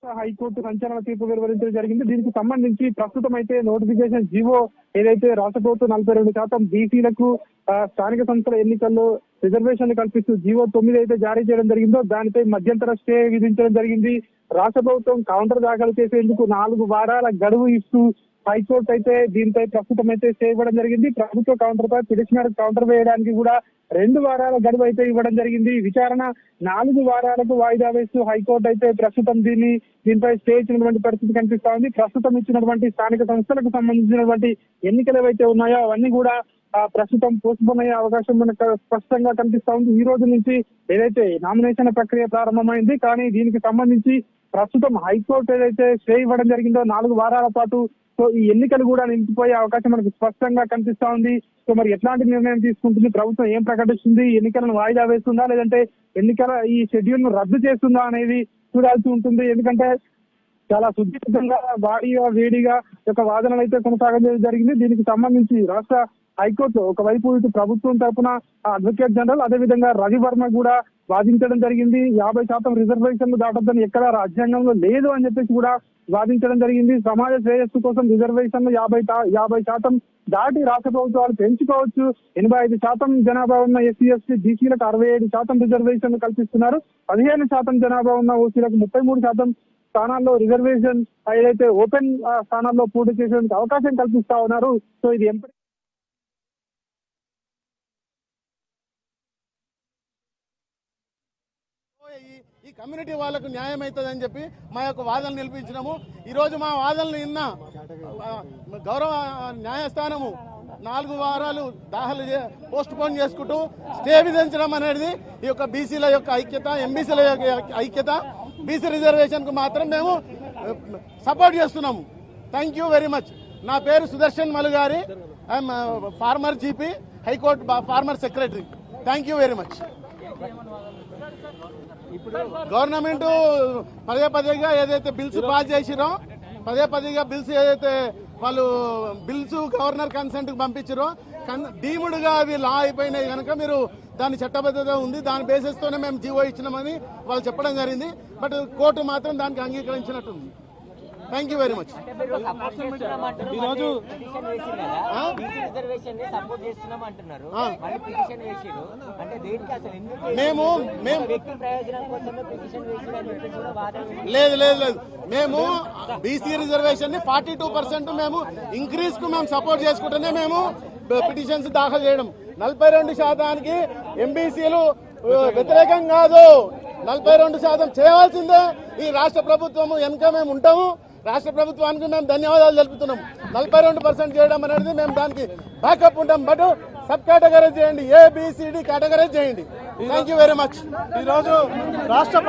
High court సంచలన తీర్పు వెలువరించడం జరిగింది. దీనికి సంబంధించి ప్రస్తుతం అయితే నోటిఫికేషన్ జీవో ఏదైతే రాష్ట్ర ప్రభుత్వం 42% బీసీలకు స్థానిక సంస్థల ఎన్నికల్లో రిజర్వేషన్లు కల్పిస్తూ జీవో 9 అయితే జారీ చేయడం జరిగిందో దానిపై మధ్యంతర స్టే విధించడం జరిగింది. రాష్ట్ర ప్రభుత్వం కౌంటర్ దాఖలు చేసేందుకు 4 వారాల గడువు ఇస్తూ హైకోర్టు అయితే దీనిపై ప్రస్తుతం అయితే స్టే ఇవ్వడం జరిగింది. ప్రభుత్వ కౌంటర్ పై పిటిషనర్ కౌంటర్ వేయడానికి కూడా 2 వారాల గడువు అయితే ఇవ్వడం జరిగింది. విచారణ 4 వారాలకు వాయిదా వేస్తూ హైకోర్టు అయితే ప్రస్తుతం దీనిపై స్టే ఇచ్చినటువంటి పరిస్థితి కనిపిస్తా ఉంది. ప్రస్తుతం ఇచ్చినటువంటి స్థానిక సంస్థలకు సంబంధించినటువంటి ఎన్నికలు ఏవైతే ఉన్నాయో అవన్నీ కూడా ప్రస్తుతం పోస్ట్పోన్ అయ్యే అవకాశం మనకు స్పష్టంగా కనిపిస్తా ఉంది. ఈ రోజు నుంచి ఏదైతే నామినేషన్ ప్రక్రియ ప్రారంభమైంది, కానీ దీనికి సంబంధించి ప్రస్తుతం హైకోర్టు ఏదైతే స్టే ఇవ్వడం జరిగిందో 4 వారాల పాటు సో ఈ ఎన్నికలు కూడా నిలిచిపోయే అవకాశం మనకు స్పష్టంగా కనిపిస్తా ఉంది. సో మరి ఎట్లాంటి నిర్ణయం తీసుకుంటుంది ప్రభుత్వం, ఏం ప్రకటిస్తుంది, ఎన్నికలను వాయిదా వేస్తుందా లేదంటే ఎన్నికల ఈ షెడ్యూల్ ను రద్దు చేస్తుందా అనేది చూడాల్సి ఉంటుంది. ఎందుకంటే చాలా సుదీర్ఘంగా భారీగా వేడిగా వాదనలు అయితే కొనసాగడం జరిగింది. దీనికి సంబంధించి రాష్ట్ర హైకోర్టు ఒకవైపు ఇటు ప్రభుత్వం తరఫున అడ్వకేట్ జనరల్ అదేవిధంగా రవివర్మ కూడా వాదించడం జరిగింది. 50% రిజర్వేషన్లు దాటొద్దని ఎక్కడ రాజ్యాంగంలో లేదు అని చెప్పేసి కూడా వాదించడం జరిగింది. సమాజ శ్రేయస్సు కోసం రిజర్వేషన్లు 50% దాటి రాష్ట్ర ప్రభుత్వాలు పెంచుకోవచ్చు. 85% జనాభా ఉన్న ఎస్సీ ఎస్టీ బీసీలకు 67% రిజర్వేషన్లు కల్పిస్తున్నారు. 15% జనాభా ఉన్న ఓసీలకు 33% స్థానాల్లో రిజర్వేషన్ ఏదైతే ఓపెన్ స్థానాల్లో పోటీ చేసేందుకు అవకాశం కల్పిస్తా ఉన్నారు. సో ఇది ఈ కమ్యూనిటీ వాళ్ళకు న్యాయం అవుతుందని చెప్పి మా యొక్క వాదనలు నిలిపించినాము. ఈరోజు మా వాదనలు నిన్న గౌరవ న్యాయస్థానము 4 వారాలు దాఖలు పోస్ట్ పోన్ చేసుకుంటూ స్టే విధించడం అనేది ఈ యొక్క బీసీల యొక్క ఐక్యత, ఎంబీసీల యొక్క ఐక్యత, బీసీ రిజర్వేషన్ కు మాత్రం మేము సపోర్ట్ చేస్తున్నాము. Thank you very much. నా పేరు Sudarshan Malugari, I am former GP, high court former secretary. Thank you very much. Government పదేగా ఏదైతే బిల్స్ పాస్ చేసిరో, పదేగా బిల్స్ ఏదైతే వాళ్ళు బిల్స్ గవర్నర్ కన్సెంట్ కు పంపించారో డీముడ్గా అవి లా అయిపోయినాయి కనుక మీరు దాని చట్టబద్ధత ఉంది, దాని బేసిస్ తోనే మేము జీవో ఇచ్చినామని వాళ్ళు చెప్పడం జరిగింది. బట్ కోర్టు మాత్రం దానికి అంగీకరించినట్టుంది. Thank you very much. ఈరోజు లేదు మేము బీసీ రిజర్వేషన్ ని 42% మేము ఇంక్రీజ్ కు మేము సపోర్ట్ చేసుకుంటూనే మేము పిటిషన్స్ దాఖలు చేయడం. 42% ఎంబీసీలు వ్యతిరేకం కాదు, 42% చేయవలసిందే. ఈ రాష్ట్ర ప్రభుత్వము వెనుక మేము ఉంటాము. రాష్ట్ర ప్రభుత్వానికి మేము ధన్యవాదాలు తెలుపుతున్నాం. 42% చేయడం అనేది మేము దానికి బ్యాకప్ ఉంటాం. బట్ సబ్ కేటగరైజ్ చేయండి, ఏబిసిడి కేటగరైజ్ చేయండి. Thank you very much. ఈరోజు రాష్ట్ర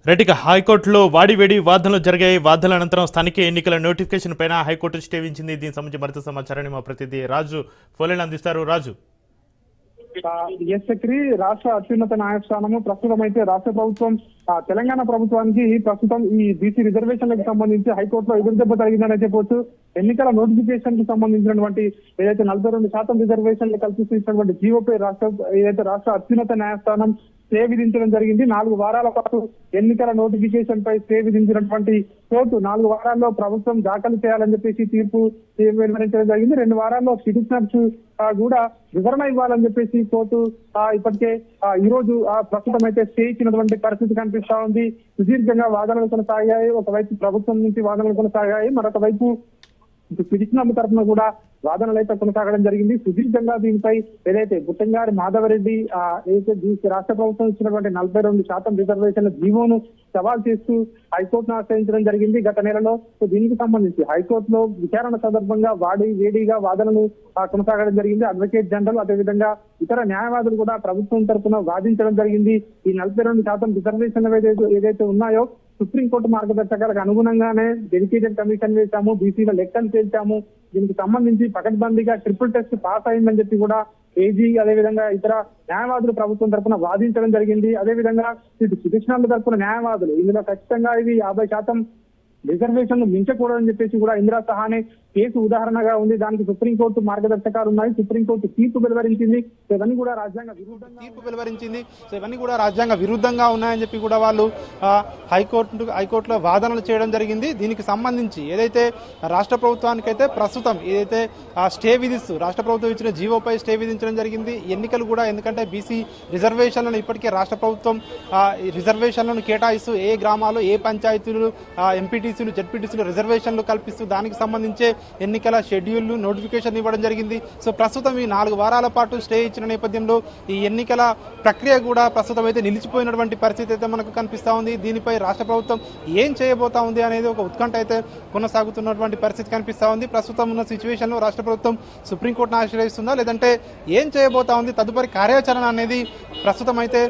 రెడ్డిగా హైకోర్టులో వాడివేడి వాదనలు జరిగాయి. వాదనల అనంతరం స్థానిక ఎన్నికల నోటిఫికేషన్ పైన హైకోర్టు స్టే విధించింది. దీనికి సంబంధించి మరింత సమాచారాన్ని మా ప్రతినిధి రాజు ఫోన్లైన్ అందిస్తారు. రాజు. రాష్ట్ర అత్యున్నత న్యాయస్థానము ప్రస్తుతం అయితే రాష్ట్ర ప్రభుత్వం తెలంగాణ ప్రభుత్వానికి ప్రస్తుతం ఈ బీసీ రిజర్వేషన్లకు సంబంధించి హైకోర్టులో ఎదురుదెబ్బ జరిగిందని చెప్పవచ్చు. ఎన్నికల నోటిఫికేషన్ కి సంబంధించినటువంటి ఏదైతే 42% రిజర్వేషన్లు కల్పిస్తున్నటువంటి జీవోపై రాష్ట్ర అత్యున్నత న్యాయస్థానం స్టే విధించడం జరిగింది. 4 వారాల పాటు ఎన్నికల నోటిఫికేషన్ పై స్టే విధించినటువంటి కోర్టు 4 వారాల్లో ప్రభుత్వం దాఖలు చేయాలని చెప్పేసి తీర్పు వెలువరించడం జరిగింది. 2 వారాల్లో పిటిషనర్స్ కూడా వివరణ ఇవ్వాలని చెప్పేసి కోర్టు ఇప్పటికే ఈ రోజు ప్రస్తుతం అయితే స్టే ఇచ్చినటువంటి పరిస్థితి కనిపిస్తా ఉంది. సుదీర్ఘంగా వాదనలు కొనసాగాయి. ఒకవైపు ప్రభుత్వం నుంచి వాదనలు కొనసాగాయి, మరొక వైపు ఇటు పిటిషనర్ల తరఫున కూడా వాదనలు అయితే కొనసాగడం జరిగింది. సుదీర్ఘంగా దీనిపై ఏదైతే బుట్టంగారి మాధవరెడ్డి ఏదైతే రాష్ట్ర ప్రభుత్వం ఇచ్చినటువంటి 42% రిజర్వేషన్ల జీవోను సవాల్ చేస్తూ హైకోర్టును ఆశ్రయించడం జరిగింది గత నెలలో. సో దీనికి సంబంధించి హైకోర్టులో విచారణ సందర్భంగా వేడిగా వాదనలు కొనసాగడం జరిగింది. అడ్వకేట్ జనరల్ అదేవిధంగా ఇతర న్యాయవాదులు కూడా ప్రభుత్వం తరఫున వాదించడం జరిగింది. ఈ 42% రిజర్వేషన్లు ఏదైతే ఉన్నాయో సుప్రీంకోర్టు మార్గదర్శకాలకు అనుగుణంగానే డెడికేటెడ్ కమిషన్ వేశాము, బీసీల లెక్కలు తేల్చాము, దీనికి సంబంధించి పకడ్బందీగా ట్రిపుల్ టెస్ట్ పాస్ అయిందని చెప్పి కూడా ఏజీ అదేవిధంగా ఇతర న్యాయవాదులు ప్రభుత్వం తరఫున వాదించడం జరిగింది. అదేవిధంగా ఇటు పిటిషనర్ల తరఫున న్యాయవాదులు ఇందులో ఖచ్చితంగా ఇది 50% రిజర్వేషన్లు మించకూడదని చెప్పేసి కూడా ఇందిరా సహానే కేసు ఉదాహరణగా ఉంది. దానికి సుప్రీంకోర్టు మార్గదర్శకాలు ఉన్నాయి. సుప్రీంకోర్టు తీర్పు వెలువరించింది. ఇవన్నీ కూడా రాజ్యాంగ విరుద్ధంగా ఉన్నాయని చెప్పి కూడా వాళ్ళు హైకోర్టులో వాదనలు చేయడం జరిగింది. దీనికి సంబంధించి ఏదైతే రాష్ట్ర ప్రభుత్వానికి అయితే ప్రస్తుతం ఏదైతే స్టే విధిస్తూ రాష్ట్ర ప్రభుత్వం ఇచ్చిన జీవోపై స్టే విధించడం జరిగింది. ఎన్నికలు కూడా ఎందుకంటే బీసీ రిజర్వేషన్లను ఇప్పటికే రాష్ట్ర ప్రభుత్వం రిజర్వేషన్లను కేటాయిస్తూ ఏ గ్రామాలు ఏ పంచాయతీలు ఎంపీటీసీలు జెడ్పీటీసీలు రిజర్వేషన్లు కల్పిస్తూ దానికి సంబంధించే ఎన్నికల షెడ్యూల్ నోటిఫికేషన్ ఇవ్వడం జరిగింది. సో ప్రస్తుతం ఈ 4 వారాల పాటు స్టే ఇచ్చిన నేపథ్యంలో ఈ ఎన్నికల ప్రక్రియ కూడా ప్రస్తుతం అయితే నిలిచిపోయినటువంటి పరిస్థితి అయితే మనకు కనిపిస్తా ఉంది. దీనిపై రాష్ట్ర ప్రభుత్వం ఏం చేయబోతా ఉంది అనేది ఒక ఉత్కంఠ అయితే కొనసాగుతున్నటువంటి పరిస్థితి కనిపిస్తా ఉంది. ప్రస్తుతం ఉన్న సిచ్యువేషన్ లో రాష్ట్ర ప్రభుత్వం సుప్రీంకోర్టును ఆశ్రయిస్తుందా లేదంటే ఏం చేయబోతా ఉంది, తదుపరి కార్యాచరణ అనేది ప్రస్తుతం అయితే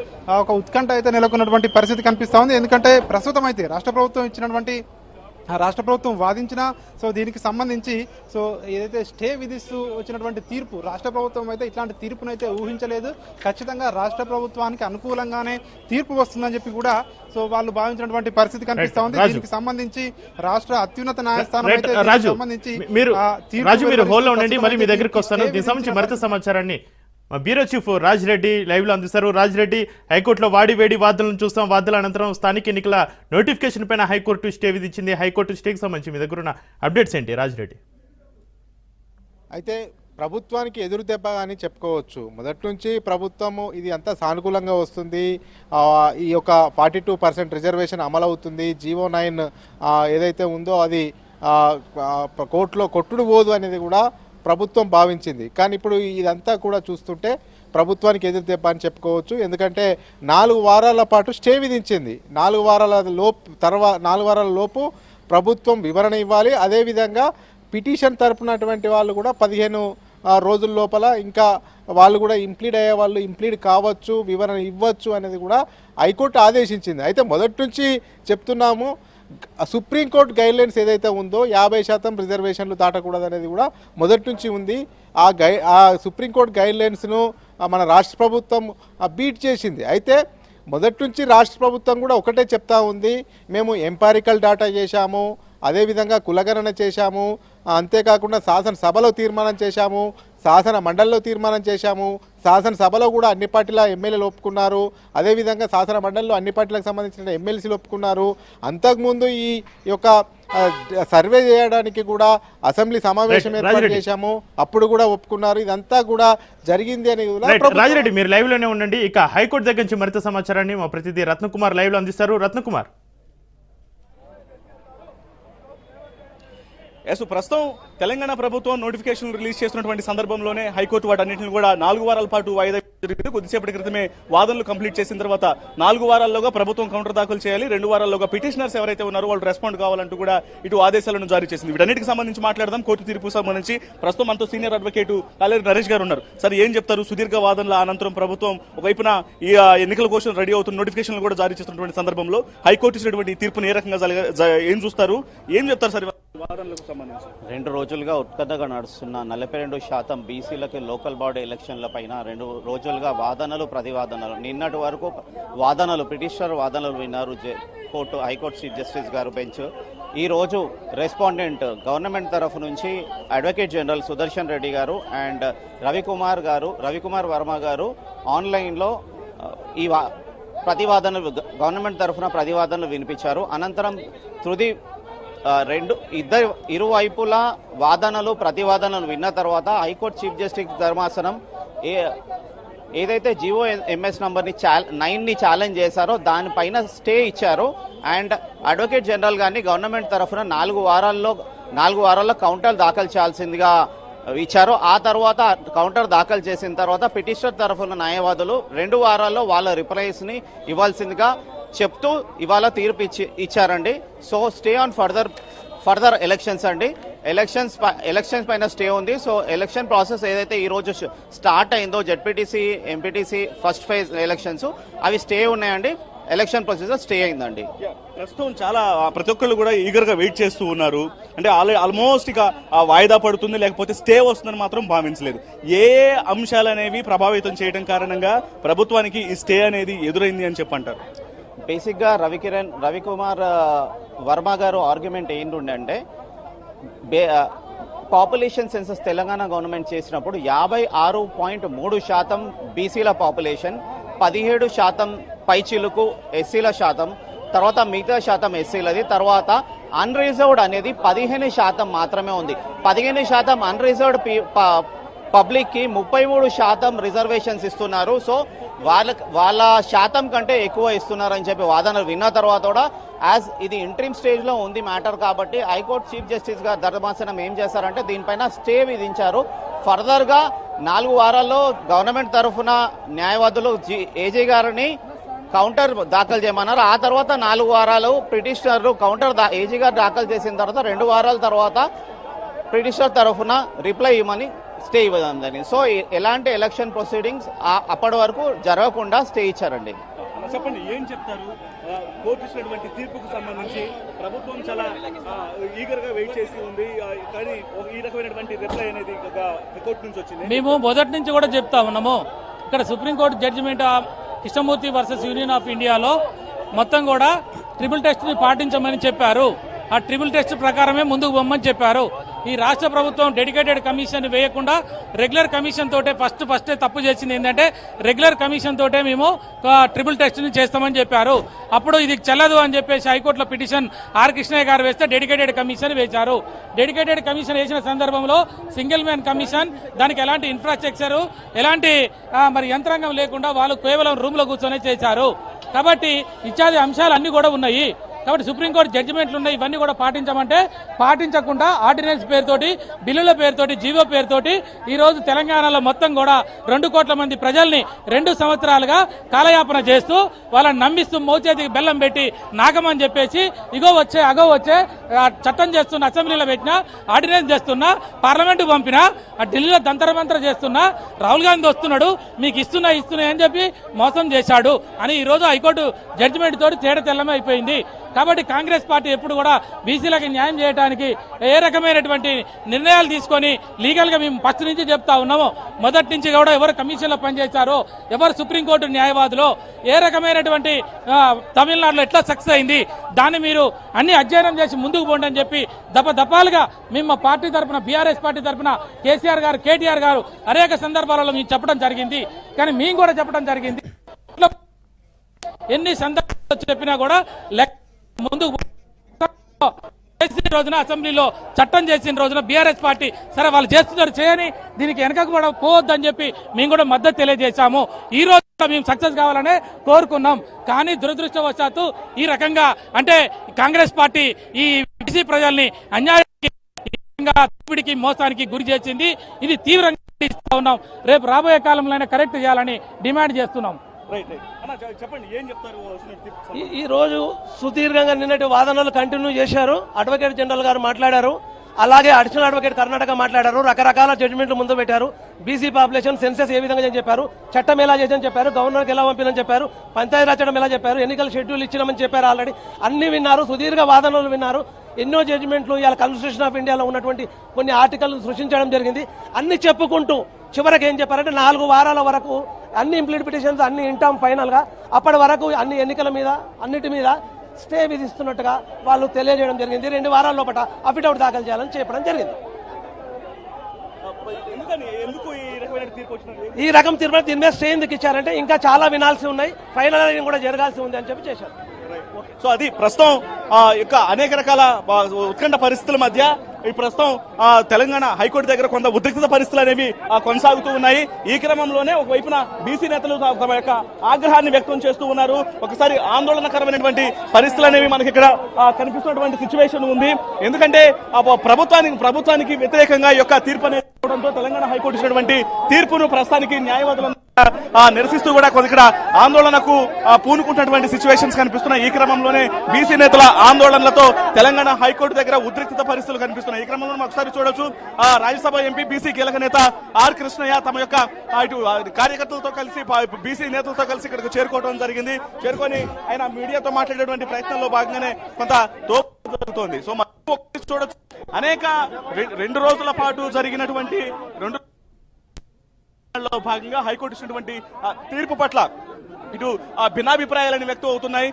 ఒక ఉత్కంఠ అయితే నెలకొన్నటువంటి పరిస్థితి కనిపిస్తా ఉంది. ఎందుకంటే ప్రస్తుతం అయితే రాష్ట్ర ప్రభుత్వం వాదించిన సో దీనికి సంబంధించి సో ఏదైతే స్టే విధిస్తూ వచ్చినటువంటి తీర్పు రాష్ట్ర ప్రభుత్వం అయితే ఇట్లాంటి తీర్పునైతే ఊహించలేదు. ఖచ్చితంగా రాష్ట్ర ప్రభుత్వానికి అనుకూలంగానే తీర్పు వస్తుందని చెప్పి కూడా సో వాళ్ళు భావించినటువంటి పరిస్థితి కనిపిస్తా ఉంది. దీనికి సంబంధించి రాష్ట్ర అత్యున్నత న్యాయస్థానం అయితే సంబంధించి మీ దగ్గరికి వస్తాను. దీనికి సంబంధించి మరింత సమాచారాన్ని మా bureau chief Raj Reddy live లో అందిస్తారు. రాజ్ రెడ్డి, హైకోర్టులో వేడి వాదనలను చూస్తాం. వాదనల అనంతరం స్థానిక ఎన్నికల నోటిఫికేషన్ పైన హైకోర్టు స్టే విధించింది. హైకోర్టు స్టేకి సంబంధించి మీ దగ్గర ఉన్న అప్డేట్స్ ఏంటి రాజ్ రెడ్డి? అయితే ప్రభుత్వానికి ఎదురు దెబ్బ అని చెప్పుకోవచ్చు. మొదటి నుంచి ప్రభుత్వము ఇది అంతా సానుకూలంగా వస్తుంది. ఈ యొక్క 42% రిజర్వేషన్ అమలవుతుంది. జీవో 9 ఏదైతే ఉందో అది కోర్టులో కొట్టుడు పోదు అనేది కూడా ప్రభుత్వం భావించింది. కానీ ఇప్పుడు ఇదంతా కూడా చూస్తుంటే ప్రభుత్వానికి ఎదురు దెబ్బ అని చెప్పుకోవచ్చు. ఎందుకంటే 4 వారాల పాటు స్టే విధించింది. 4 వారాల లోపు ప్రభుత్వం వివరణ ఇవ్వాలి. అదేవిధంగా పిటిషన్ తరపునటువంటి వాళ్ళు కూడా 15 రోజుల లోపల ఇంకా వాళ్ళు కూడా ఇంప్లీడ్ అయ్యే వాళ్ళు ఇంప్లీడ్ కావచ్చు, వివరణ ఇవ్వచ్చు అనేది కూడా హైకోర్టు ఆదేశించింది. అయితే మొదటి నుంచి చెప్తున్నాము, సుప్రీంకోర్టు గైడ్లైన్స్ ఏదైతే ఉందో 50% రిజర్వేషన్లు దాటకూడదు అనేది కూడా మొదటి నుంచి ఉంది. ఆ సుప్రీంకోర్టు గైడ్లైన్స్ను మన రాష్ట్ర ప్రభుత్వం బీట్ చేసింది. అయితే మొదటి నుంచి రాష్ట్ర ప్రభుత్వం కూడా ఒకటే చెప్తా ఉంది, మేము ఎంపారికల్ డాటా చేశాము, అదేవిధంగా కులగణన చేశాము, అంతేకాకుండా శాసనసభలో తీర్మానం చేశాము, శాసన మండలిలో తీర్మానం చేశాము, శాసనసభలో కూడా అన్ని పార్టీల ఎమ్మెల్యేలు ఒప్పుకున్నారు, అదేవిధంగా శాసన మండలిలో అన్ని పార్టీలకు సంబంధించిన ఎమ్మెల్సీలు ఒప్పుకున్నారు. అంతకుముందు ఈ యొక్క సర్వే చేయడానికి కూడా అసెంబ్లీ సమావేశం ఏర్పాటు చేశాము, అప్పుడు కూడా ఒప్పుకున్నారు. ఇదంతా కూడా జరిగింది అని రాజిరెడ్డి మీరు లైవ్ లోనే ఉండండి. ఇక హైకోర్టు దగ్గర నుంచి మరింత సమాచారాన్ని మా ప్రతినిధి రత్నకుమార్ లైవ్ లో అందిస్తారు. రత్నకుమార్. ప్రస్తుతం తెలంగాణ ప్రభుత్వం నోటిఫికేషన్ రిలీజ్ చేసినటువంటి సందర్భంలోనే హైకోర్టు వాటన్నింటిని కూడా 4 వారాల పాటు వాయిదా జరిగింది. కొద్దిసేపటి క్రితమే వాదనలు కంప్లీట్ చేసిన తర్వాత 4 వారాల్లోగా ప్రభుత్వం కౌంటర్ దాఖలు చేయాలి, 2 వారాల్లోగా పిటిషనర్స్ ఎవరైతే ఉన్నారో వాళ్ళు రెస్పాండ్ కావాలంటూ కూడా ఇటు ఆదేశాలను జారీ చేసింది. వీటన్నిటికి సంబంధించి మాట్లాడదాం. కోర్టు తీర్పు సంబంధించి ప్రస్తుతం మనతో సీనియర్ అడ్వకేట్ కాలేరు నరేష్ గారు ఉన్నారు. సార్, ఏం చెప్తారు? సుదీర్ఘ వాదనల అనంతరం ప్రభుత్వం ఒకవైపున ఈ ఎన్నికల కోసం రెడీ అవుతున్న నోటిఫికేషన్ కూడా జారీ చేస్తున్నటువంటి సందర్భంలో హైకోర్టు ఇచ్చినటువంటి తీర్పును ఏ రకంగా ఏం చూస్తారు, ఏం చెప్తారు సార్? 2 రోజులుగా ఉత్కంఠగా నడుస్తున్న 42% బీసీలకి లోకల్ బాడీ ఎలక్షన్ల పైన 2 రోజులుగా వాదనలు ప్రతివాదనలు. నిన్నటి వరకు వాదనలు పిటిషనర్ వాదనలు విన్నారు హైకోర్టు చీఫ్ జస్టిస్ గారు బెంచ్. ఈరోజు రెస్పాండెంట్ గవర్నమెంట్ తరఫు నుంచి అడ్వకేట్ జనరల్ సుదర్శన్ రెడ్డి గారు అండ్ రవికుమార్ వర్మ గారు ఆన్లైన్లో ఈ ప్రతివాదనలు గవర్నమెంట్ తరఫున ప్రతివాదనలు వినిపించారు. అనంతరం ఇరువైపులా వాదనలు ప్రతివాదనలు విన్న తర్వాత హైకోర్టు చీఫ్ జస్టిస్ ధర్మాసనం ఏదైతే జీవో ఎంఎస్ నంబర్ని 9ని ఛాలెంజ్ చేశారో దానిపైన స్టే ఇచ్చారు. అండ్ అడ్వకేట్ జనరల్ గారిని గవర్నమెంట్ తరఫున 4 వారాల్లో 4 వారాల్లో కౌంటర్ దాఖలు చేయాల్సిందిగా ఇచ్చారు. ఆ తర్వాత కౌంటర్ దాఖలు చేసిన తర్వాత పిటిషనర్ తరఫున న్యాయవాదులు 2 వారాల్లో వాళ్ళ రిప్లైస్ని ఇవ్వాల్సిందిగా చెప్తూ ఇవాళ తీర్పు ఇచ్చారండి. So stay on further elections అండి. ఎలక్షన్స్ పైన స్టే ఉంది. సో ఎలక్షన్ ప్రాసెస్ ఏదైతే ఈ రోజు స్టార్ట్ అయిందో ZPTC, MPTC first phase elections అవి స్టే ఉన్నాయండి. ఎలక్షన్ ప్రొసీజర్ స్టే అయిందండి. ప్రస్తుతం చాలా ప్రతి ఒక్కళ్ళు కూడా ఈగర్ గా వెయిట్ చేస్తూ ఉన్నారు. అంటే ఆల్మోస్ట్ ఇక వాయిదా పడుతుంది లేకపోతే స్టే వస్తుందని మాత్రం భావించలేదు. ఏ అంశాలు అనేవి ప్రభావితం చేయడం కారణంగా ప్రభుత్వానికి ఈ స్టే అనేది ఎదురైంది అని చెప్పంటారు? బేసిక్గా రవికుమార్ వర్మ గారు ఆర్గ్యుమెంట్ ఏంటంటే పాపులేషన్ సెన్సస్ తెలంగాణ గవర్నమెంట్ చేసినప్పుడు 56.3% బీసీల పాపులేషన్, 17% పైచిలుకు ఎస్సీల శాతం, తర్వాత మిగతా శాతం ఎస్సీలది, తర్వాత అన్రిజర్వ్డ్ అనేది 15% మాత్రమే ఉంది. 15% అన్రిజర్వ్డ్ పబ్లిక్ కి 33% రిజర్వేషన్స్ ఇస్తున్నారు. సో వాళ్ళ శాతం కంటే ఎక్కువ ఇస్తున్నారని చెప్పి వాదనలు విన్న తర్వాత కూడా యాజ్ ఇది ఇంట్రీమ్ స్టేజ్ లో ఉంది మ్యాటర్ కాబట్టి హైకోర్టు చీఫ్ జస్టిస్ గారు ధర్మాసనం ఏం చేశారంటే దీనిపైన స్టే విధించారు. ఫర్దర్ గా 4 వారాల్లో గవర్నమెంట్ తరఫున న్యాయవాదులు ఏజీ గారిని కౌంటర్ దాఖలు చేయమన్నారు. ఆ తర్వాత 4 వారాలు పిటిషనర్ కౌంటర్ ఏజీ గారు దాఖలు చేసిన తర్వాత 2 వారాల తర్వాత పిటిషనర్ తరఫున రిప్లై ఇవ్వమని స్టే ఇవ్వదండి. సో ఎలాంటి ఎలక్షన్ ప్రొసీడింగ్స్ అప్పటి వరకు జరగకుండా స్టే ఇచ్చారండి. చెప్పండి, ఏం చెప్తారు? కోర్టు ఇచ్చినటువంటి తీర్పుకు సంబంధించి ప్రభుత్వం చాలా ఈగర్ గా వెయిట్ చేసి ఉంది, కానీ ఈ రకమైనటువంటి రిప్లై అనేది కోర్టు నుంచి వచ్చింది. మేము మొదటి నుంచి కూడా చెప్తా ఉన్నాము, ఇక్కడ supreme court judgement Krishnamurthy versus union of ఇండియాలో మొత్తం కూడా ట్రిపుల్ టెస్ట్ ని పాటించమని చెప్పారు. ఆ ట్రిపుల్ టెస్ట్ ప్రకారమే ముందుకు పొమ్మని చెప్పారు. ఈ రాష్ట్ర ప్రభుత్వం డెడికేటెడ్ కమిషన్ వేయకుండా రెగ్యులర్ కమిషన్ తోటే ఫస్ట్ తప్పు చేసింది ఏంటంటే రెగ్యులర్ కమిషన్ తోటే మేము ట్రిపుల్ టెస్ట్ ని చేస్తామని చెప్పారు. అప్పుడు ఇది చెల్లదు అని చెప్పేసి హైకోర్టులో పిటిషన్ ఆర్ కృష్ణయ్య గారు వేస్తే డెడికేటెడ్ కమిషన్ వేశారు. డెడికేటెడ్ కమిషన్ వేసిన సందర్భంలో సింగిల్ మ్యాన్ కమిషన్ దానికి ఎలాంటి ఇన్ఫ్రాస్ట్రక్చర్ ఎలాంటి మరి యంత్రాంగం లేకుండా వాళ్ళు కేవలం రూమ్ లో కూర్చొని చేశారు. కాబట్టి ఇత్యాది అంశాలు అన్ని కూడా ఉన్నాయి. కాబట్టి సుప్రీంకోర్టు జడ్జిమెంట్లు ఉన్నాయి, ఇవన్నీ కూడా పాటించమంటే పాటించకుండా ఆర్డినెన్స్ పేరుతోటి, బిల్లుల పేరుతోటి, జీవో పేరుతోటి ఈరోజు తెలంగాణలో మొత్తం కూడా 2 కోట్ల మంది ప్రజల్ని 2 సంవత్సరాలుగా కాలయాపన చేస్తూ వాళ్ళని నమ్మిస్తూ మోచేతికి బెల్లం పెట్టి నాగమని చెప్పేసి ఇగో వచ్చే అగో వచ్చే చట్టం చేస్తున్న, అసెంబ్లీలో పెట్టినా, ఆర్డినెన్స్ చేస్తున్నా, పార్లమెంటు పంపినా, ఢిల్లీలో దంతరమంతర చేస్తున్నా, రాహుల్ గాంధీ వస్తున్నాడు మీకు ఇస్తున్నా అని చెప్పి మోసం చేశాడు అని ఈరోజు హైకోర్టు జడ్జిమెంట్ తోటి తేడా తెల్లమే అయిపోయింది. కాబట్టి కాంగ్రెస్ పార్టీ ఎప్పుడు కూడా బీసీలకు న్యాయం చేయడానికి ఏ రకమైనటువంటి నిర్ణయాలు తీసుకొని లీగల్ గా మేము ఫస్ట్ నుంచి చెప్తా ఉన్నాము. మొదటి నుంచి కూడా ఎవరు కమిషన్లో పనిచేశారో, ఎవరు సుప్రీంకోర్టు న్యాయవాదులో, ఏ రకమైనటువంటి తమిళనాడులో ఎట్లా సక్సెస్ అయింది దాన్ని మీరు అన్ని అధ్యయనం చేసి ముందుకు పోండి అని చెప్పి దఫాలుగా మేము మా పార్టీ తరఫున, బీఆర్ఎస్ పార్టీ తరఫున కేసీఆర్ గారు, కేటీఆర్ గారు అనేక సందర్భాలలో మేము చెప్పడం జరిగింది. కానీ మేము కూడా చెప్పడం జరిగింది, ఎన్ని సందర్భాలు చెప్పినా కూడా ముందుకు రోజున అసెంబ్లీలో చట్టం చేసిన రోజున బీఆర్ఎస్ పార్టీ సరే వాళ్ళు చేస్తున్నారు చేయని దీనికి వెనకకు కూడా పోవద్దని చెప్పి మేము కూడా మద్దతు తెలియజేశాము. ఈ రోజు మేము సక్సెస్ కావాలనే కోరుకున్నాం. కానీ దురదృష్టవశాత్తు ఈ రకంగా అంటే కాంగ్రెస్ పార్టీ ఈ బీసీ ప్రజల్ని అన్యాయానికి మోసానికి గురి చేసింది. ఇది తీవ్రంగా ఇస్తా ఉన్నాం. రేపు రాబోయే కాలంలో కరెక్ట్ చేయాలని డిమాండ్ చేస్తున్నాం. ఈ రోజు సుదీర్ఘంగా నిన్నటి వాదనలు కంటిన్యూ చేశారు. అడ్వకేట్ జనరల్ గారు మాట్లాడారు, అలాగే అడిషనల్ అడ్వకేట్ కర్ణాటక మాట్లాడారు. రకరకాల జడ్జిమెంట్లు ముందు పెట్టారు. బీసీ పాపులేషన్ సెన్సెస్ ఏ విధంగా చెప్పారు, చట్టం ఎలా చేసామని చెప్పారు, గవర్నర్కి ఎలా పంపినని చెప్పారు, పంచాయతీరాజ్ చట్టం ఎలా చెప్పారు, ఎన్నికల షెడ్యూల్ ఇచ్చినామని చెప్పారు. ఆల్రెడీ అన్ని విన్నారు, సుదీర్ఘ వాదనలు విన్నారు. ఎన్నో జడ్జిమెంట్లు ఇవాళ కాన్స్టిట్యూషన్ ఆఫ్ ఇండియాలో ఉన్నటువంటి కొన్ని ఆర్టికల్ను సృష్టించడం జరిగింది. అన్ని చెప్పుకుంటూ చివరికి ఏం చెప్పారంటే 4 వారాల వరకు అన్ని ఇంప్లీడ్ పిటిషన్స్ అన్ని ఇంటాం ఫైనల్ గా. అప్పటి వరకు అన్ని ఎన్నికల మీద అన్నిటి మీద స్టే విధిస్తున్నట్టుగా వాళ్ళు తెలియజేయడం జరిగింది. 2 వారాల లోపల అఫిడవిట్ దాఖలు చేయాలని చెప్పడం జరిగింది. ఈ రకం తీర్పు దీని మీద స్టే ఎందుకు ఇచ్చారంటే ఇంకా చాలా వినాల్సి ఉన్నాయి, ఫైనల్ కూడా జరగాల్సి ఉంది అని చెప్పి చేశారు. సో అది ప్రస్తుతం యొక్క అనేక రకాల ఉత్కంఠ పరిస్థితుల మధ్య ఈ ప్రస్తుతం తెలంగాణ హైకోర్టు దగ్గర కొంత ఉద్రిక్తత పరిస్థితులు అనేవి కొనసాగుతూ ఉన్నాయి. ఈ క్రమంలోనే ఒకవైపున బీసీ నేతలు తమ యొక్క ఆగ్రహాన్ని వ్యక్తం చేస్తూ ఉన్నారు. ఒకసారి ఆందోళనకరమైనటువంటి పరిస్థితులు అనేవి మనకి ఇక్కడ కనిపిస్తున్నటువంటి సిచ్యువేషన్ ఉంది. ఎందుకంటే ప్రభుత్వానికి వ్యతిరేకంగా ఈ యొక్క తీర్పు అనేది రావడంతో తెలంగాణ హైకోర్టు ఇచ్చినటువంటి తీర్పును ప్రస్తుతానికి న్యాయవాదులు నిరసిస్తూ కూడా ఇక్కడ ఆందోళనకు పూనుకుంటున్నటువంటి సిచ్యువేషన్స్ కనిపిస్తున్నాయి. ఈ క్రమంలోనే బీసీ నేతల ఆందోళనలతో తెలంగాణ హైకోర్టు దగ్గర ఉద్రిక్తత పరిస్థితులు కనిపిస్తున్నాయి. ఈ క్రమంలో ఒకసారి చూడొచ్చు రాజ్యసభ ఎంపీ బీసీ కీలక నేత ఆర్ కృష్ణయ్య తమ యొక్క ఇటు కార్యకర్తలతో కలిసి బీసీ నేతలతో కలిసి ఇక్కడికి చేరుకోవడం జరిగింది. చేరుకొని ఆయన మీడియాతో మాట్లాడేటువంటి ప్రయత్నంలో భాగంగానే కొంత దోపిడీ జరుగుతోంది. సో చూడొచ్చు అనేక 2 రోజుల పాటు జరిగినటువంటి లో భాగంగా హైకోర్టు ఇచ్చినటువంటి తీర్పు పట్ల ఇటు భిన్నాభిప్రాయాలని వ్యక్తం అవుతున్నాయి.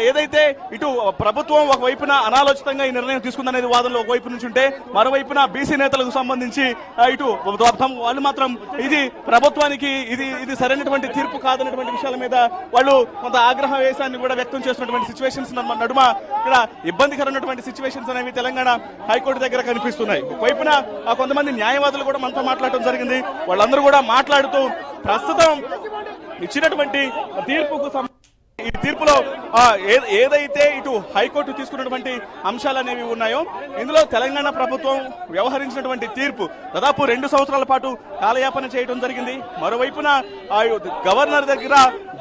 ఏదైతే ఇటు ప్రభుత్వం ఒకవైపున అనాలోచితంగా ఈ నిర్ణయం తీసుకుందనేది వాదనలో ఒకవైపు నుంచి ఉంటే, మరోవైపున బీసీ నేతలకు సంబంధించి ఇటు వాళ్ళు మాత్రం ఇది ప్రభుత్వానికి ఇది సరైనటువంటి తీర్పు కాదన్నటువంటి విషయాల మీద వాళ్ళు కొంత ఆగ్రహవేశాన్ని కూడా వ్యక్తం చేస్తున్నటువంటి సిచ్యువేషన్స్ నడుమ ఇక్కడ ఇబ్బందికరమైనటువంటి సిచ్యువేషన్స్ అనేవి తెలంగాణ హైకోర్టు దగ్గర కనిపిస్తున్నాయి. ఒకవైపున కొంతమంది న్యాయవాదులు కూడా మనతో మాట్లాడటం జరిగింది. వాళ్ళందరూ కూడా మాట్లాడుతూ ప్రస్తుతం ఇచ్చినటువంటి ఈ తీర్పులో ఏదైతే ఇటు హైకోర్టు తీసుకున్నటువంటి అంశాలు అనేవి ఉన్నాయో ఇందులో తెలంగాణ ప్రభుత్వం వ్యవహరించినటువంటి తీర్పు దాదాపు 2 సంవత్సరాల పాటు కాలయాపన చేయడం జరిగింది. మరోవైపున గవర్నర్ దగ్గర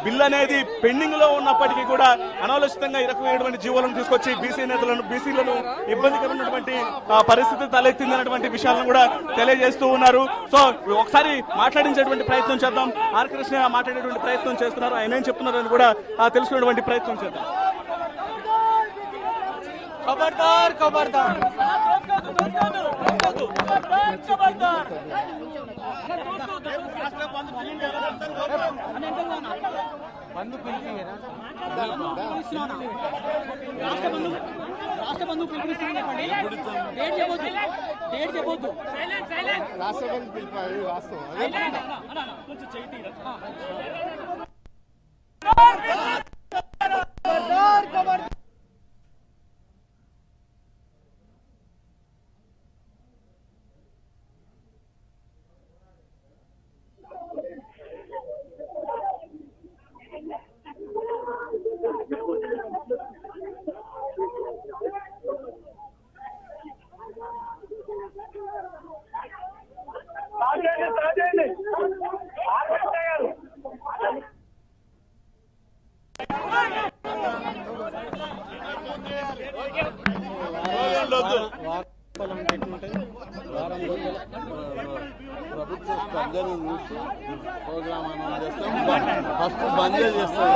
బిల్ అనేది పెండింగ్ లో ఉన్నప్పటికీ కూడా అనాలోచితంగా ఈ రకమైనటువంటి జీవోలను తీసుకొచ్చి బీసీలను ఇబ్బందికరమైనటువంటి పరిస్థితి తలెత్తిందన్నటువంటి విషయాలను కూడా తెలియజేస్తూ ఉన్నారు. సో ఒకసారి మాట్లాడించేటువంటి ప్రయత్నం చేద్దాం. ఆర్ కృష్ణ మాట్లాడేటువంటి ప్రయత్నం చేస్తున్నారు. ఆయన ఏం చెప్తున్నారని కూడా తెలుసుకునేటువంటి ప్రయత్నం చేద్దాం. ఖబర్దార్ ఖబర్దార్ ప్రభుత్వ స్పందన చూసి ప్రోగ్రామ్ అనౌన్స్ చేస్తాం. ఫస్ట్ బంద్ చేస్తాం.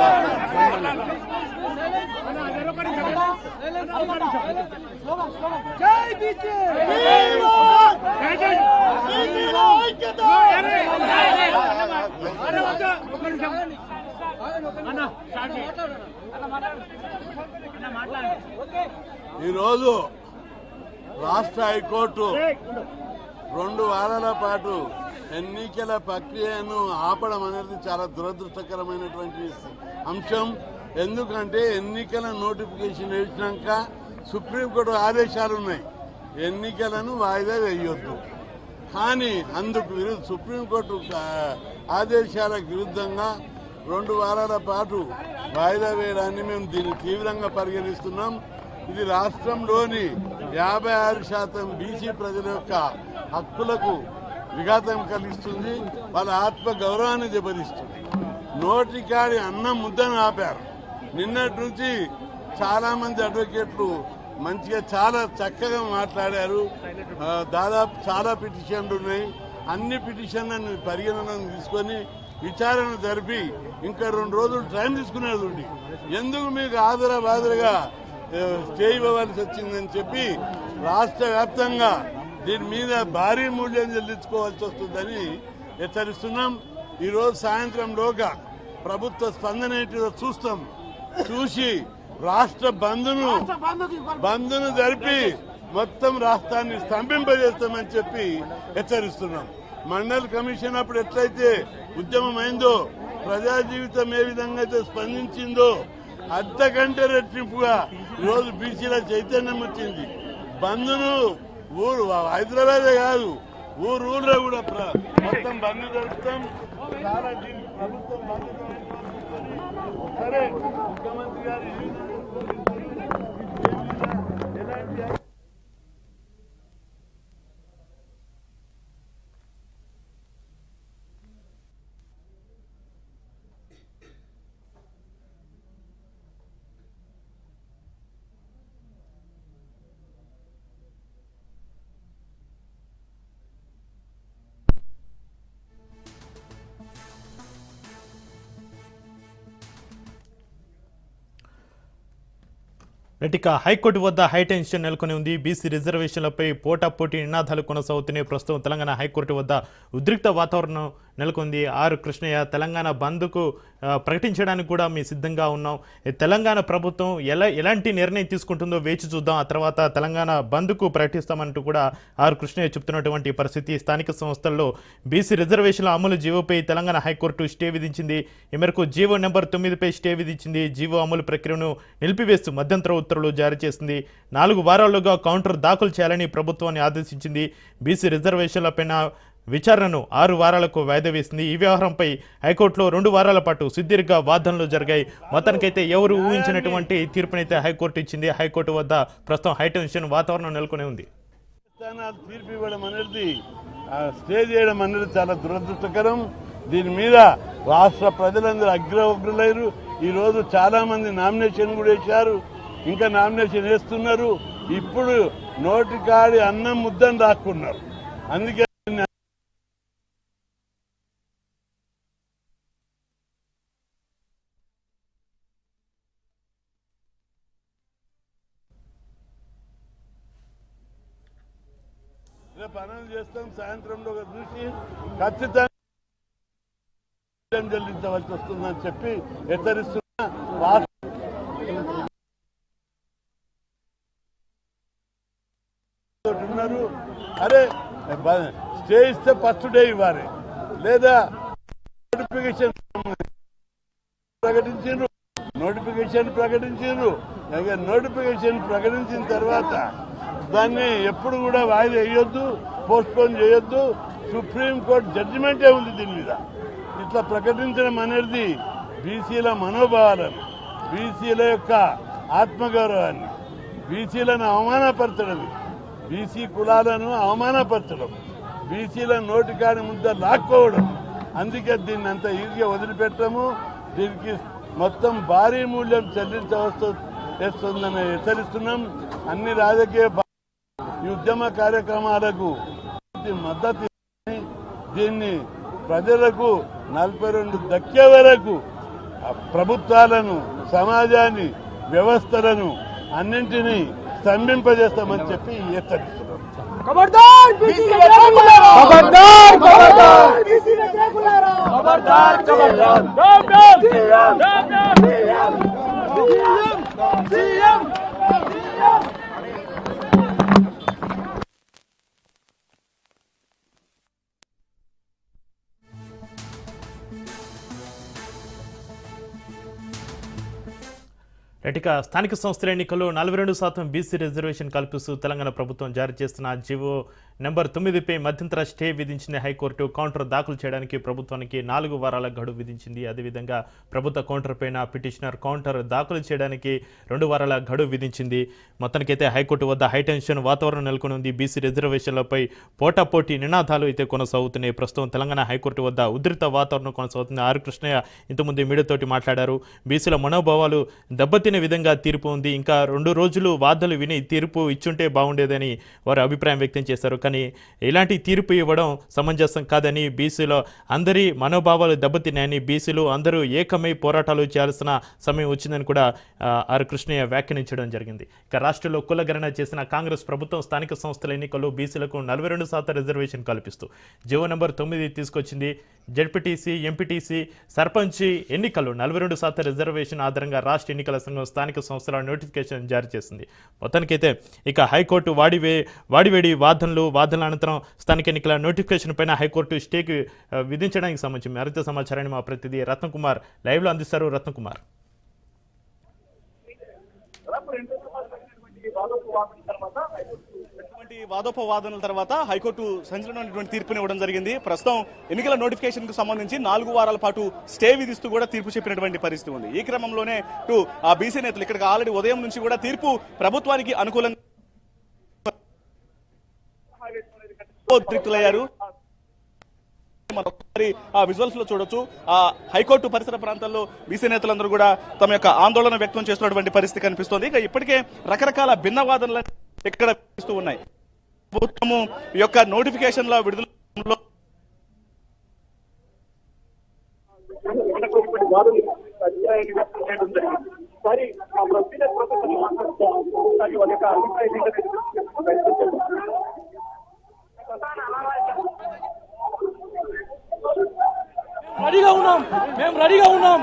ఈరోజు రాష్ట్ర హైకోర్టు 2 వారాల పాటు ఎన్నికల ప్రక్రియను ఆపడం అనేది చాలా దురదృష్టకరమైనటువంటి అంశం. ఎందుకంటే ఎన్నికల నోటిఫికేషన్ వేసినాక సుప్రీంకోర్టు ఆదేశాలు ఉన్నాయి, ఎన్నికలను వాయిదా వేయొద్దు. కానీ అందుకు సుప్రీంకోర్టు ఆదేశాలకు విరుద్ధంగా 2 వారాల పాటు వాయిదా వేయడాన్ని మేము దీన్ని తీవ్రంగా పరిగణిస్తున్నాం. ఇది రాష్ట్రంలోని 56% బీసీ ప్రజల యొక్క హక్కులకు విఘాతం కలిగిస్తుంది, వాళ్ళ ఆత్మ గౌరవాన్ని దెబ్బతీస్తుంది. నోటికాడి అన్నం ముద్దను ఆపారు. నిన్నటి నుంచి చాలా మంది అడ్వకేట్లు మంచిగా చాలా చక్కగా మాట్లాడారు. దాదాపు చాలా పిటిషన్లు ఉన్నాయి. అన్ని పిటిషన్లను పరిగణనకు తీసుకొని విచారణ జరిపి ఇంకా 2 రోజులు టైం తీసుకునేది ఉండి ఎందుకు మీకు ఆదరబాదరగా స్టే ఇవ్వవలసి వచ్చిందని చెప్పి రాష్ట్ర వ్యాప్తంగా దీని మీద భారీ మూల్యం చెల్లించుకోవాల్సి వస్తుందని హెచ్చరిస్తున్నాం. ఈరోజు సాయంత్రంలోగా ప్రభుత్వ స్పందన ఏంటిదో చూస్తాం. చూసి రాష్ట్ర బంద్ను జరిపి మొత్తం రాష్ట్రాన్ని స్తంభింపజేస్తామని చెప్పి హెచ్చరిస్తున్నాం. మండల్ కమిషన్ అప్పుడు ఎట్లయితే ఉద్యమం అయిందో, ప్రజా జీవితం ఏ విధంగా అయితే స్పందించిందో అంతకంటే రెట్టింపుగా ఈరోజు బీసీల చైతన్యం వచ్చింది. బంధును ఊరు హైదరాబాదే కాదు ఊర్లో కూడా మొత్తం బంధు జరుపుతాం. చాలా ప్రభుత్వం బంధు సరే ముఖ్యమంత్రి గారు ఎలాంటి ఇక హైకోర్టు వద్ద హైటెన్షన్ నెలకొని ఉంది. బీసీ రిజర్వేషన్లపై పోటాపోటీ నినాదాలు కొనసాగుతున్నాయి. ప్రస్తుతం తెలంగాణ హైకోర్టు వద్ద ఉద్రిక్త వాతావరణం నెలకొంది. ఆర్ కృష్ణయ్య, తెలంగాణ బంద్కు ప్రకటించడానికి కూడా మేము సిద్ధంగా ఉన్నాం. తెలంగాణ ప్రభుత్వం ఎలాంటి నిర్ణయం తీసుకుంటుందో వేచి చూద్దాం, ఆ తర్వాత తెలంగాణ బంద్కు ప్రకటిస్తామంటూ కూడా ఆర్ కృష్ణయ్య చెప్తున్నటువంటి పరిస్థితి. స్థానిక సంస్థల్లో బీసీ రిజర్వేషన్ల అమలు జీవోపై తెలంగాణ హైకోర్టు స్టే విధించింది. ఈ మేరకు జీవో నెంబర్ 9పై స్టే విధించింది. జీవో అమలు ప్రక్రియను నిలిపివేస్తూ మధ్యంతర ఉత్తర్వులు జారీ చేసింది. 4 వారాల్లోగా కౌంటర్ దాఖలు చేయాలని ప్రభుత్వాన్ని ఆదేశించింది. బీసీ రిజర్వేషన్లపైన విచారణను 6 వారాలకు వాయిదా వేసింది. ఈ వ్యవహారంపై హైకోర్టులో 2 వారాల పాటు సుదీర్ఘ వాదనలు జరిగాయి. మొత్తానికైతే ఎవరు ఊహించినటువంటి తీర్పునైతే హైకోర్టు ఇచ్చింది. హైకోర్టు వద్ద ప్రస్తుతం హైటెన్షన్ వాతావరణం నెలకొని ఉంది. తీర్పు ఇవ్వడం అనేది స్టే చేయడం అనేది చాలా దురదృష్టకరం. దీని మీద రాష్ట్ర ప్రజలందరూ అగ్రవగ్రులైరు. ఈరోజు చాలా మంది నామినేషన్ కూడా వేశారు, ఇంకా నామినేషన్ వేస్తున్నారు. ఇప్పుడు నోటికాడి అన్నం ముద్దని రాక్కున్నారు. అందుకే పనులు చేస్తాం. సాయంత్రంలో చూసి ఖచ్చితంగా చెల్లించవలసి వస్తుందని చెప్పి హెచ్చరిస్తున్నా. ఉన్నారు అరే స్టే ఇస్తే ఫస్ట్ డే ఇవ్వాలి, లేదా నోటిఫికేషన్ నోటిఫికేషన్ ప్రకటించిన తర్వాత దాన్ని ఎప్పుడు కూడా వాయిదా వేయొద్దు, పోస్ట్పోన్ చేయొద్దు. సుప్రీంకోర్టు జడ్జిమెంటే ఉంది దీని మీద. ఇట్లా ప్రకటించడం అనేది బీసీల మనోభావాలను, బీసీల యొక్క ఆత్మగౌరవాన్ని, బీసీలను అవమానపరచడం, బీసీ కులాలను అవమానపరచడం, బీసీల నోటికాని ముద్ద లాక్కోవడం. అందుకే దీన్ని అంత ఈజీగా వదిలిపెట్టము. దీనికి మొత్తం భారీ మూల్యం చెల్లించవస్తుందని హెచ్చరిస్తున్నాం. అన్ని రాజకీయ ఈ ఉద్యమ కార్యక్రమాలకు మద్దతు దీన్ని ప్రజలకు 42 దక్కే వరకు ప్రభుత్వాలను, సమాజాన్ని, వ్యవస్థలను అన్నింటినీ స్తంభింపజేస్తామని చెప్పి హెచ్చరిస్తున్నాం. ఇక స్థానిక సంస్థల ఎన్నికల్లో 42% బీసీ రిజర్వేషన్ కల్పిస్తూ తెలంగాణ ప్రభుత్వం జారీ చేస్తున్న జీవో నెంబర్ 9పై మధ్యంతర స్టే విధించింది హైకోర్టు. కౌంటర్ దాఖలు చేయడానికి ప్రభుత్వానికి 4 వారాల గడువు విధించింది. అదేవిధంగా ప్రభుత్వ కౌంటర్ పైన పిటిషనర్ కౌంటర్ దాఖలు చేయడానికి 2 వారాల గడువు విధించింది. మొత్తానికైతే హైకోర్టు వద్ద హైటెన్షన్ వాతావరణం నెలకొని ఉంది. బీసీ రిజర్వేషన్లపై పోటాపోటీ నినాదాలు అయితే కొనసాగుతున్నాయి. ప్రస్తుతం తెలంగాణ హైకోర్టు వద్ద ఉధృత వాతావరణం కొనసాగుతుంది. ఆర్ కృష్ణయ్య ఇంతకుముందు మీడియాతోటి మాట్లాడారు. బీసీల మనోభావాలు దెబ్బతినే విధంగా తీర్పు ఉంది, ఇంకా 2 రోజులు వాదనలు విని తీర్పు ఇచ్చుంటే బాగుండేదని వారు అభిప్రాయం వ్యక్తం చేశారు. కానీ ఇలాంటి తీర్పు ఇవ్వడం సమంజసం కాదని, బీసీలో అందరి మనోభావాలు దెబ్బతిన్నాయని, బీసీలు అందరూ ఏకమై పోరాటాలు చేయాల్సిన సమయం వచ్చిందని కూడా ఆర్ కృష్ణయ్య వ్యాఖ్యానించడం జరిగింది. ఇక రాష్ట్రంలో కులగణన చేసిన కాంగ్రెస్ ప్రభుత్వం స్థానిక సంస్థల ఎన్నికల్లో బీసీలకు 42% రిజర్వేషన్ కల్పిస్తూ జీవో నెంబర్ 9 తీసుకొచ్చింది. జెడ్పీటీసీ, ఎంపీటీసీ, సర్పంచ్ ఎన్నికల్లో 42% రిజర్వేషన్ ఆధారంగా రాష్ట్ర ఎన్నికల సంఘం స్థానిక సంస్థల నోటిఫికేషన్ జారీ చేసింది. మొత్తానికైతే ఇక హైకోర్టు వాడివేడి వాదనల అనంతరం స్థానిక ఎన్నికల నోటిఫికేషన్ పైన హైకోర్టు స్టేకి విధించడానికి సంబంధించి మరింత సమాచారాన్ని మా ప్రతినిధి రత్నకుమార్ లైవ్లో అందిస్తారు. రత్నకుమార్. వాదోపవాదనల తర్వాత హైకోర్టు సంచలనమైనటువంటి తీర్పునివ్వడం జరిగింది. ప్రస్తుతం ఎన్నికల నోటిఫికేషన్ కు సంబంధించి 4 వారాల పాటు స్టే విధిస్తూ కూడా తీర్పు చెప్పినటువంటి పరిస్థితి ఉంది. ఈ క్రమంలోనే ఆ బీసీ నేతలు ఇక్కడికి ఆల్రెడీ ఉదయం నుంచి కూడా తీర్పు ప్రభుత్వానికి అనుకూలంగా ఉద్రిక్తులయ్యారు. మరొకసారి ఆ విజువల్స్ లో చూడొచ్చు. ఆ హైకోర్టు పరిసర ప్రాంతాల్లో బీసీ నేతలందరూ కూడా తమ యొక్క ఆందోళన వ్యక్తం చేస్తున్నటువంటి పరిస్థితి కనిపిస్తోంది. ఇక ఇప్పటికే రకరకాల భిన్న వాదనలు ఇక్కడ కనిపిస్తూ ఉన్నాయి. ప్రభుత్వము యొక్క నోటిఫికేషన్ల విడుదలలో రెడీగా ఉన్నాం, మేము రెడీగా ఉన్నాం.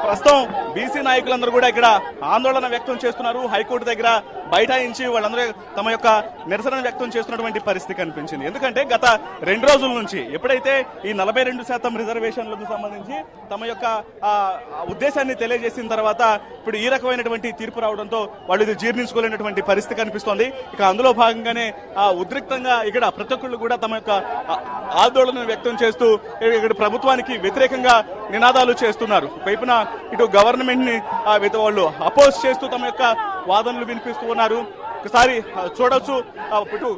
ప్రస్తుతం బీసీ నాయకులందరూ కూడా ఇక్కడ ఆందోళన వ్యక్తం చేస్తున్నారు. హైకోర్టు దగ్గర బైఠాయించి వాళ్ళందరూ తమ యొక్క నిరసన వ్యక్తం చేస్తున్నటువంటి పరిస్థితి కనిపించింది. ఎందుకంటే గత 2 రోజుల నుంచి ఎప్పుడైతే ఈ 42% రిజర్వేషన్లకు సంబంధించి తమ యొక్క ఉద్దేశాన్ని తెలియజేసిన తర్వాత ఇప్పుడు ఈ రకమైనటువంటి తీర్పు రావడంతో వాళ్ళు ఇది జీర్ణించుకోలేనటువంటి పరిస్థితి కనిపిస్తోంది. ఇక అందులో భాగంగానే ఉద్రిక్తంగా ఇక్కడ ప్రతి ఒక్కళ్ళు కూడా తమ యొక్క ఆందోళన వ్యక్తం చేస్తూ ఇక్కడ ప్రభుత్వానికి వ్యతిరేకంగా నినాదాలు చేస్తున్నారు. వైపున ఇటు గవర్నమెంట్ ని వాళ్ళు అపోజ్ చేస్తూ తమ యొక్క వాదనలు వినిపిస్తూ ఉన్నారు. ఒకసారి చూడొచ్చు. ఇటు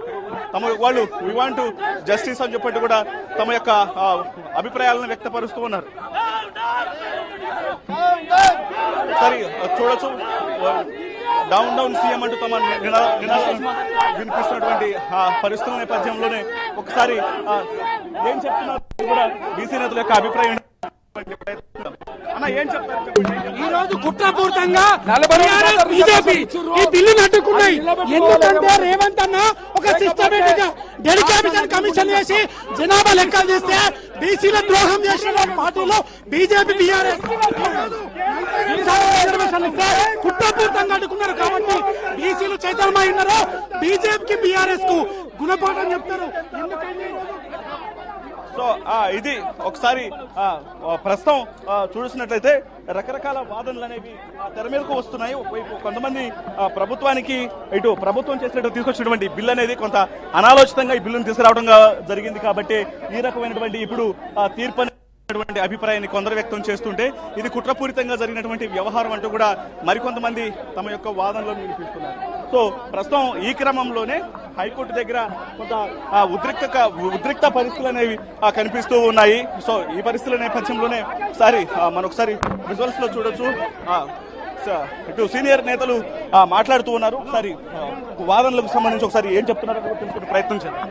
తమ వాళ్ళు వి వాంట్ జస్టిస్ అని చెప్పట్టు కూడా తమ యొక్క అభిప్రాయాలను వ్యక్తపరుస్తూ ఉన్నారు. ఒకసారి చూడొచ్చు. డౌన్ సీఎం అంటూ తమ నినాదాలు వినిపిస్తున్నటువంటి పరిస్థితుల నేపథ్యంలోనే ఒకసారి ఏం చెప్తున్నారు కూడా బీసీ నేతల యొక్క అభిప్రాయం ఈ రోజు కుట్రపూరితంగా బీజేపీ ఈ బిల్లును అడ్డుకున్నాయి. ఎందుకంటే రేవంత్ అన్న ఒక సిస్టమేటిక్ గా డెడికేషన్ కమిషన్ వేసి జనాభా లెక్కలు చేస్తే బీసీల ద్రోహం చేసిన పార్టీలో బీజేపీ బీఆర్ఎస్ కుట్రపూరితంగా అడ్డుకున్నారు. కాబట్టి బీసీలు చైతన్యమై ఉన్నారు. బీజేపీకి బీఆర్ఎస్ కు గుణపాఠం చెప్తారు. ఎందుకంటే సో ఇది ఒకసారి ప్రస్తుతం చూసినట్లయితే రకరకాల వాదనలు అనేవి తెర మీదకు వస్తున్నాయి. ఒకవైపు కొంతమంది ప్రభుత్వానికి ఇటు ప్రభుత్వం చేసినట్టు తీసుకొచ్చినటువంటి బిల్ అనేది కొంత అనాలోచితంగా ఈ బిల్లును తీసుకురావడం జరిగింది. కాబట్టి ఈ రకమైనటువంటి ఇప్పుడు తీర్పు అభిప్రాయాన్ని కొందరు వ్యక్తం చేస్తుంటే ఇది కుట్రపూరితంగా జరిగినటువంటి వ్యవహారం అంటూ కూడా మరికొంతమంది తమ యొక్క వాదనలను వినిపిస్తున్నారు. సో ప్రస్తుతం ఈ క్రమంలోనే హైకోర్టు దగ్గర కొంత ఉద్రిక్త పరిస్థితులు అనేవి కనిపిస్తూ ఉన్నాయి. సో ఈ పరిస్థితుల నేపథ్యంలోనే ఒకసారి విజువల్స్ లో చూడొచ్చు. ఇటు సీనియర్ నేతలు మాట్లాడుతూ ఉన్నారు. ఒకసారి వాదనలకు సంబంధించి ఒకసారి ఏం చెప్తున్నారో తెలుసుకునే ప్రయత్నం చేద్దాం.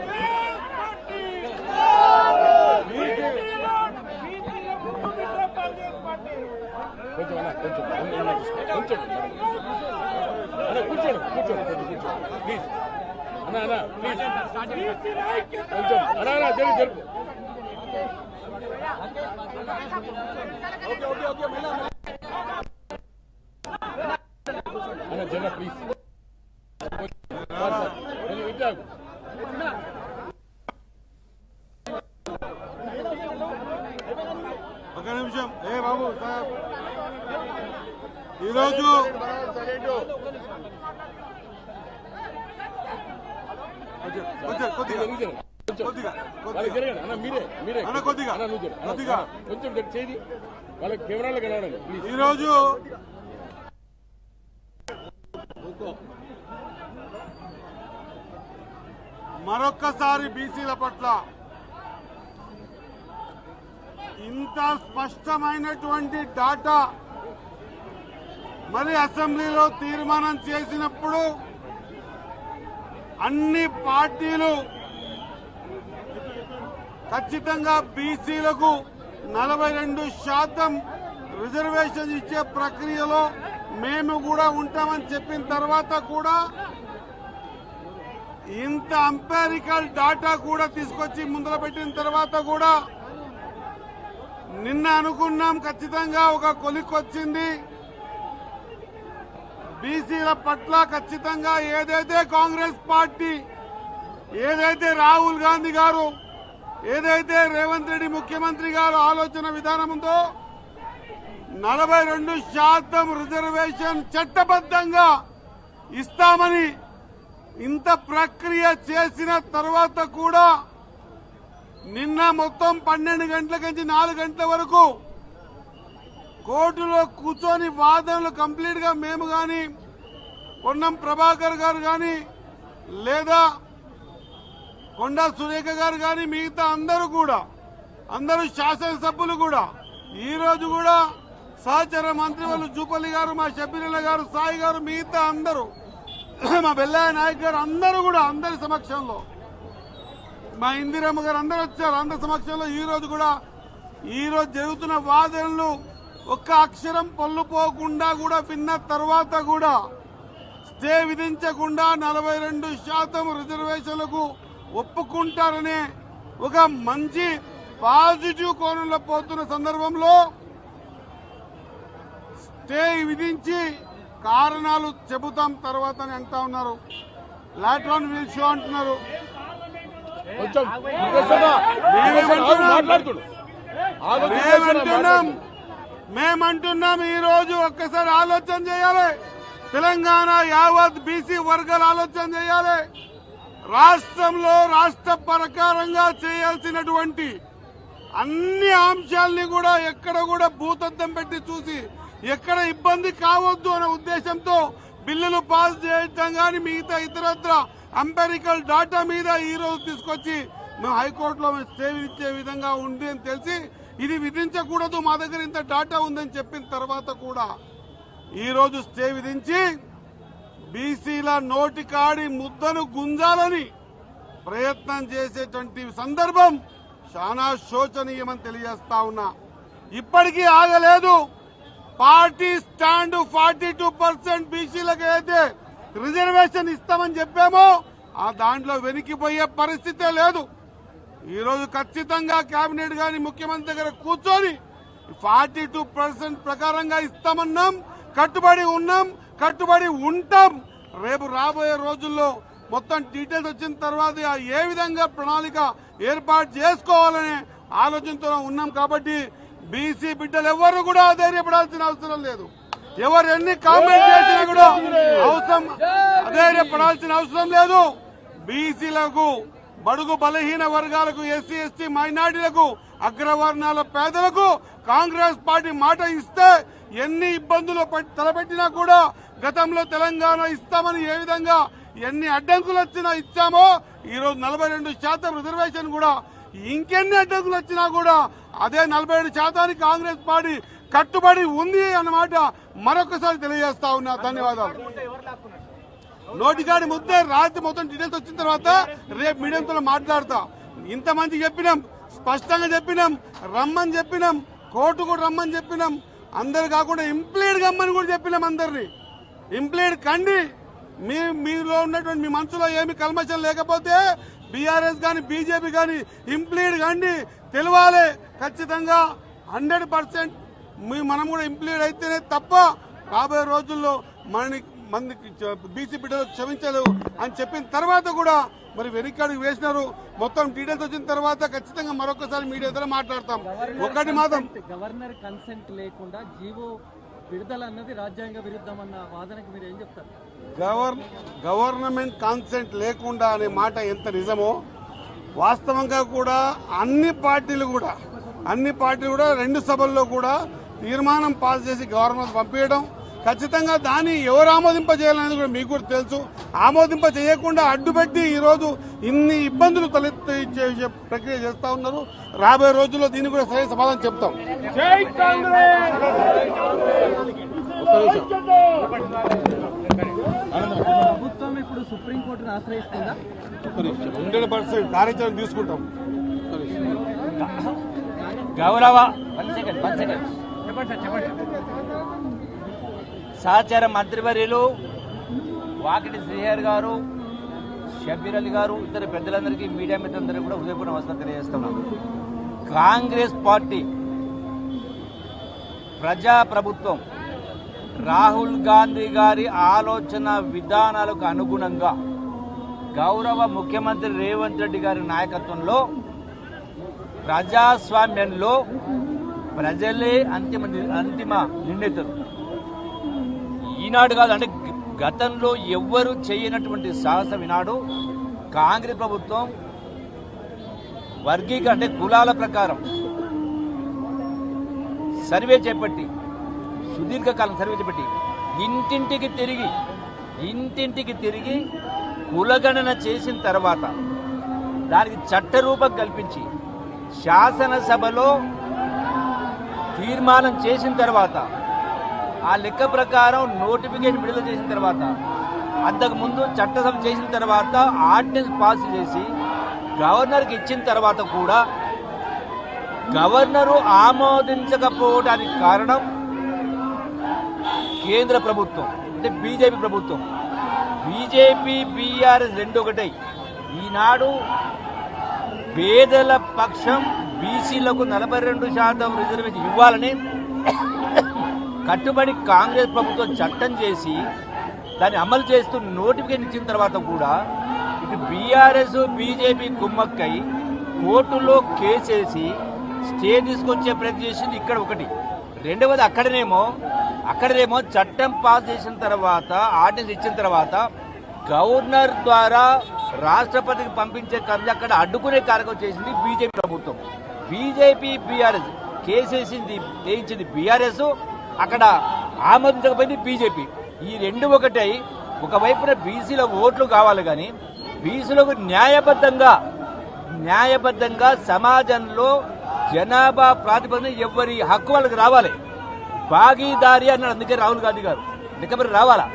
ఒక నిమిషం. బాబు సార్, ఈరోజు ఈరోజు మరొక్కసారి బీసీల పట్ల ఇంత స్పష్టమైనటువంటి డాటా మరి అసెంబ్లీలో తీర్మానం చేసినప్పుడు అన్ని పార్టీలు ఖచ్చితంగా బీసీలకు 42% రిజర్వేషన్ ఇచ్చే ప్రక్రియలో మేము కూడా ఉంటామని చెప్పిన తర్వాత కూడా ఇంత అంపారికల్ డాటా కూడా తీసుకొచ్చి ముందర పెట్టిన తర్వాత కూడా నిన్న అనుకున్నాం ఖచ్చితంగా ఒక కొలిక్కొచ్చింది. బీసీల పట్ల ఖచ్చితంగా ఏదైతే కాంగ్రెస్ పార్టీ, ఏదైతే రాహుల్ గాంధీ గారు, ఏదైతే రేవంత్ రెడ్డి ముఖ్యమంత్రి గారు ఆలోచన విధానం ఉందో 42% రిజర్వేషన్ చట్టబద్ధంగా ఇస్తామని ఇంత ప్రక్రియ చేసిన తర్వాత కూడా నిన్న మొత్తం 12 గంటల నుంచి 4 గంటల వరకు కోర్టులో కూర్చొని వాదనలు కంప్లీట్ గా మేము గాని పొన్నం ప్రభాకర్ గారు గాని లేదా కొండా సురేఖ గారు గాని మిగతా అందరూ శాసనసభ్యులు కూడా ఈ రోజు కూడా సహచర మంత్రి వాళ్ళు జూపల్లి గారు, మా షబ్బీరుల్లా గారు, సాయి గారు, మిగతా అందరూ, మా బెల్లయ్య నాయక్ గారు అందరూ కూడా అందరి సమక్షంలో, మా ఇందిరమ్మ గారు అందరూ వచ్చారు. అందరి సమక్షంలో ఈ రోజు జరుగుతున్న వాదనలు ఒక్క అక్షరం పొల్లుపోకుండా కూడా విన్న తర్వాత కూడా స్టే విధించకుండా 42% రిజర్వేషన్లకు ఒప్పుకుంటారనే ఒక మంచి పాజిటివ్ కోణంలో పోతున్న సందర్భంలో స్టే విధించి కారణాలు చెబుతాం తర్వాత అని అంటా ఉన్నారు. లాట్రాన్ వీల్ షో అంటున్నారు. మేమంటున్నాం ఈ రోజు ఒక్కసారి ఆలోచన చేయాలి. తెలంగాణ యావత్ బీసీ వర్గాలు ఆలోచన చేయాలి. రాష్ట్రంలో రాష్ట్ర ప్రకారంగా చేయాల్సినటువంటి అన్ని అంశాలని కూడా ఎక్కడ కూడా భూతద్దం పెట్టి చూసి ఎక్కడ ఇబ్బంది కావద్దు అనే ఉద్దేశంతో బిల్లులు పాస్ చేయటం కానీ మిగతా ఇతరత్ర అంపెరికల్ డాటా మీద ఈ రోజు తీసుకొచ్చి మేము హైకోర్టులో స్టే విధించే విధంగా ఉంది అని తెలిసి ఇది విధించకూడదు, మా దగ్గర ఇంత డాటా ఉందని చెప్పిన తర్వాత కూడా ఈ రోజు స్టే విధించి బీసీల నోటికాడి ముద్దను గుంజాలని ప్రయత్నం చేసేటువంటి సందర్భం చాలా శోచనీయమని తెలియజేస్తా ఉన్నా. ఇప్పటికీ ఆగలేదు. పార్టీ స్టాండ్ 42% బీసీలకు అయితే రిజర్వేషన్ ఇస్తామని చెప్పామో ఆ దాంట్లో వెనికిపోయే పరిస్థితే లేదు. ఈ రోజు ఖచ్చితంగా కేబినెట్ గాని ముఖ్యమంత్రి దగ్గర కూర్చొని 42% ప్రకారంగా ఇస్తామన్నాం, కట్టుబడి ఉన్నాం, కట్టుబడి ఉంటాం. రేపు రాబోయే రోజుల్లో మొత్తం డీటెయిల్స్ వచ్చిన తర్వాత ఏ విధంగా ప్రణాళిక ఏర్పాటు చేసుకోవాలనే ఆలోచనతో ఉన్నాం. కాబట్టి బీసీ బిడ్డలు ఎవరు కూడా ధైర్యపడాల్సిన అవసరం లేదు. ఎవరు ఎన్ని కామెంట్ చేసినా కూడా అధైర్యపడాల్సిన అవసరం లేదు. బీసీలకు, బడుగు బలహీన వర్గాలకు, ఎస్సీ ఎస్టీ మైనార్టీలకు, అగ్రవర్ణాల పేదలకు కాంగ్రెస్ పార్టీ మాట ఇస్తే ఎన్ని ఇబ్బందులు తలపెట్టినా కూడా గతంలో తెలంగాణ ఇస్తామని ఏ విధంగా ఎన్ని అడ్డంకులు వచ్చినా ఇచ్చామో ఈ రోజు 42% రిజర్వేషన్ కూడా ఇంకెన్ని అడ్డంకులు వచ్చినా కూడా అదే 47% కాంగ్రెస్ పార్టీ కట్టుబడి ఉంది అన్నమాట మరొకసారి తెలియజేస్తా ఉన్నా. ధన్యవాదాలు. నోటికాడి ముద్దే రాత్రి మొత్తం డీటెయిల్స్ వచ్చిన తర్వాత రేపు మీడియంతో మాట్లాడతా. ఇంతమంది చెప్పినాం, స్పష్టంగా చెప్పినాం, రమ్మని చెప్పినాం, కోర్టు కూడా రమ్మని చెప్పినాం. అందరు కాకుండా ఇంప్లీడ్ కమ్మని కూడా చెప్పినాం. అందరినీ ఇంప్లీడ్ కండి. మీలో ఉన్నటువంటి మీ మనసులో ఏమి కల్మషం లేకపోతే బీఆర్ఎస్ గాని బీజేపీ గాని ఇంప్లీడ్ కండి. తెలవాలి ఖచ్చితంగా 100% మనం కూడా ఇంప్లీడ్ అయితేనే తప్ప రాబోయే రోజుల్లో మందికి బీసీ బిడ్డలకు క్షమించలేవు అని చెప్పిన తర్వాత కూడా మరి వెనకడుగు వేసినారు. మొత్తం డీటెయిల్స్ వచ్చిన తర్వాత ఖచ్చితంగా మరొకసారి మీడియా ద్వారా మాట్లాడతాం. ఒకటి మాత్రం గవర్నర్ కన్సెంట్ లేకుండా జీవో విడుదల అన్నది రాజ్యాంగ విరుద్ధం అన్న వాదనకి మీరు ఏం చెప్తారు? గవర్నమెంట్ కాన్సెంట్ లేకుండా అనే మాట ఎంత నిజమో వాస్తవంగా కూడా అన్ని పార్టీలు కూడా 2 సభల్లో కూడా తీర్మానం పాస్ చేసి గవర్నమెంట్ పంపించడం, ఖచ్చితంగా దాన్ని ఎవరు ఆమోదింపజేయాలనేది కూడా మీకు కూడా తెలుసు. ఆమోదింప చేయకుండా అడ్డుపెట్టి ఈరోజు ఇన్ని ఇబ్బందులు తలెత్తే ప్రక్రియ చేస్తా ఉన్నారు. రాబోయే రోజుల్లో దీన్ని కూడా సరైన సమాధానం చెప్తాం. ప్రభుత్వం ఇప్పుడు సుప్రీంకోర్టును ఆశ్రయిస్తుందా? 100% కార్యాచరణ తీసుకుంటాం. గౌరవ సహచార మంత్రివర్యులు వాకిటి శ్రీహరి గారు, షబ్బీర్ అలీ గారు, ఇతర పెద్దలందరికీ, మీడియా మిత్రులందరికీ కూడా హృదయపూర్వక నమస్కారం తెలియజేస్తున్నాం. కాంగ్రెస్ పార్టీ ప్రజాప్రభుత్వం రాహుల్ గాంధీ గారి ఆలోచన విధానాలకు అనుగుణంగా గౌరవ ముఖ్యమంత్రి రేవంత్ రెడ్డి గారి నాయకత్వంలో ప్రజాస్వామ్యంలో ప్రజలే అంతిమ నిర్ణేతలు. ఈనాడు కాదు, అంటే గతంలో ఎవ్వరూ చేయనటువంటి సాహసం ఈనాడు కాంగ్రెస్ ప్రభుత్వం అంటే కులాల ప్రకారం సర్వే చేపట్టి, సుదీర్ఘకాలం సర్వే చేపట్టి ఇంటింటికి తిరిగి కులగణన చేసిన తర్వాత దానికి చట్టరూపం కల్పించి శాసనసభలో తీర్మానం చేసిన తర్వాత ఆ లెక్క ప్రకారం నోటిఫికేషన్ విడుదల చేసిన తర్వాత అంతకుముందు చట్టసభ చేసిన తర్వాత ఆర్డినెన్స్ పాస్ చేసి గవర్నర్కి ఇచ్చిన తర్వాత కూడా గవర్నరు ఆమోదించకపోవడానికి కారణం కేంద్ర ప్రభుత్వం, అంటే బీజేపీ ప్రభుత్వం. బీజేపీ బీఆర్ఎస్ రెండు ఒకటై ఈనాడు పేదల పక్షం బీసీలకు 42% రిజర్వేషన్ ఇవ్వాలని కట్టుబడి కాంగ్రెస్ ప్రభుత్వం చట్టం చేసి దాన్ని అమలు చేస్తూ నోటిఫికేషన్ ఇచ్చిన తర్వాత కూడా ఇటు బీఆర్ఎస్ బీజేపీ కుమ్మక్కై కోర్టులో కేసేసి స్టే తీసుకొచ్చే ప్రయత్నం చేసింది ఇక్కడ ఒకటి. రెండవది అక్కడనేమో చట్టం పాస్ చేసిన తర్వాత ఆర్డినెన్స్ ఇచ్చిన తర్వాత గవర్నర్ ద్వారా రాష్ట్రపతికి పంపించే కమిటీ అక్కడ అడ్డుకునే కార్యక్రమం చేసింది బీజేపీ ప్రభుత్వం. బీజేపీ బీఆర్ఎస్ వేయించింది బీఆర్ఎస్, అక్కడ ఆమోదించకపోయింది బీజేపీ. ఈ రెండు ఒకటై ఒకవైపున బీసీల ఓట్లు కావాలి, కానీ బీసీలకు న్యాయబద్ధంగా సమాజంలో జనాభా ప్రాతిపదికన ఎవరి హక్కు వాళ్ళకి రావాలి. భాగీదారి అన్నాడు అందుకే రాహుల్ గాంధీ గారు. లేకపోతే రావాలా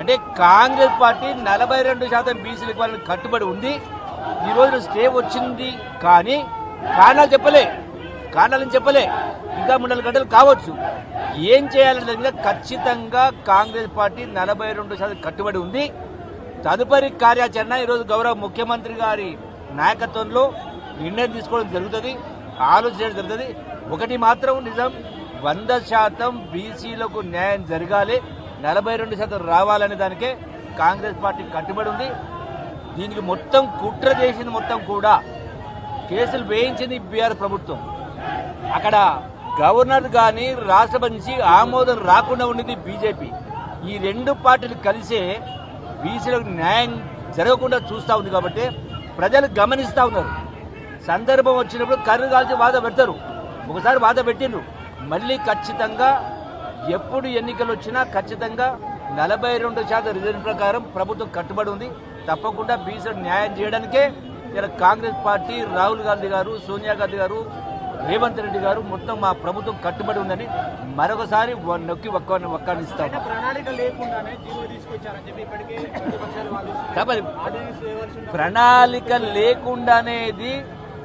అంటే కాంగ్రెస్ పార్టీ 42% బీసీలకు వాళ్ళని కట్టుబడి ఉంది. ఈ రోజున స్టే వచ్చింది, కానీ కారణాలు చెప్పలే. ఇంకా 3 గంటలు కావచ్చు. ఏం చేయాలనే ఖచ్చితంగా కాంగ్రెస్ పార్టీ 42% కట్టుబడి ఉంది. తదుపరి కార్యాచరణ ఈరోజు గౌరవ ముఖ్యమంత్రి గారి నాయకత్వంలో నిర్ణయం తీసుకోవడం జరుగుతుంది, ఆలోచించడం జరుగుతుంది. ఒకటి మాత్రం నిజం, 100% బీసీలకు న్యాయం జరగాలి, 42% రావాలనే దానికే కాంగ్రెస్ పార్టీ కట్టుబడి ఉంది. దీనికి మొత్తం కుట్ర చేసింది, మొత్తం కూడా కేసులు వేయించింది బీఆర్ ప్రభుత్వం. అక్కడ గవర్నర్ కానీ రాష్ట్రపతి నుంచి ఆమోదం రాకుండా ఉండేది బీజేపీ. ఈ రెండు పార్టీలు కలిసే బీసీలకు న్యాయం జరగకుండా చూస్తూ ఉంది. కాబట్టి ప్రజలు గమనిస్తూ ఉన్నారు. సందర్భం వచ్చినప్పుడు కర్రు కాల్చి వాద పెడతారు. ఒకసారి వాద పెట్టిండ్రు, మళ్ళీ ఖచ్చితంగా ఎప్పుడు ఎన్నికలు వచ్చినా ఖచ్చితంగా 42% రిజర్వ్ ప్రకారం ప్రభుత్వం కట్టుబడి ఉంది. తప్పకుండా బీసీలకు న్యాయం చేయడానికే ఇలా కాంగ్రెస్ పార్టీ, రాహుల్ గాంధీ గారు, సోనియా గాంధీ గారు, రేవంత్ రెడ్డి గారు మొత్తం మా ప్రభుత్వం కట్టుబడి ఉందని మరొకసారి నొక్కి వక్కానిస్తాం. ప్రణాళిక లేకుండానేది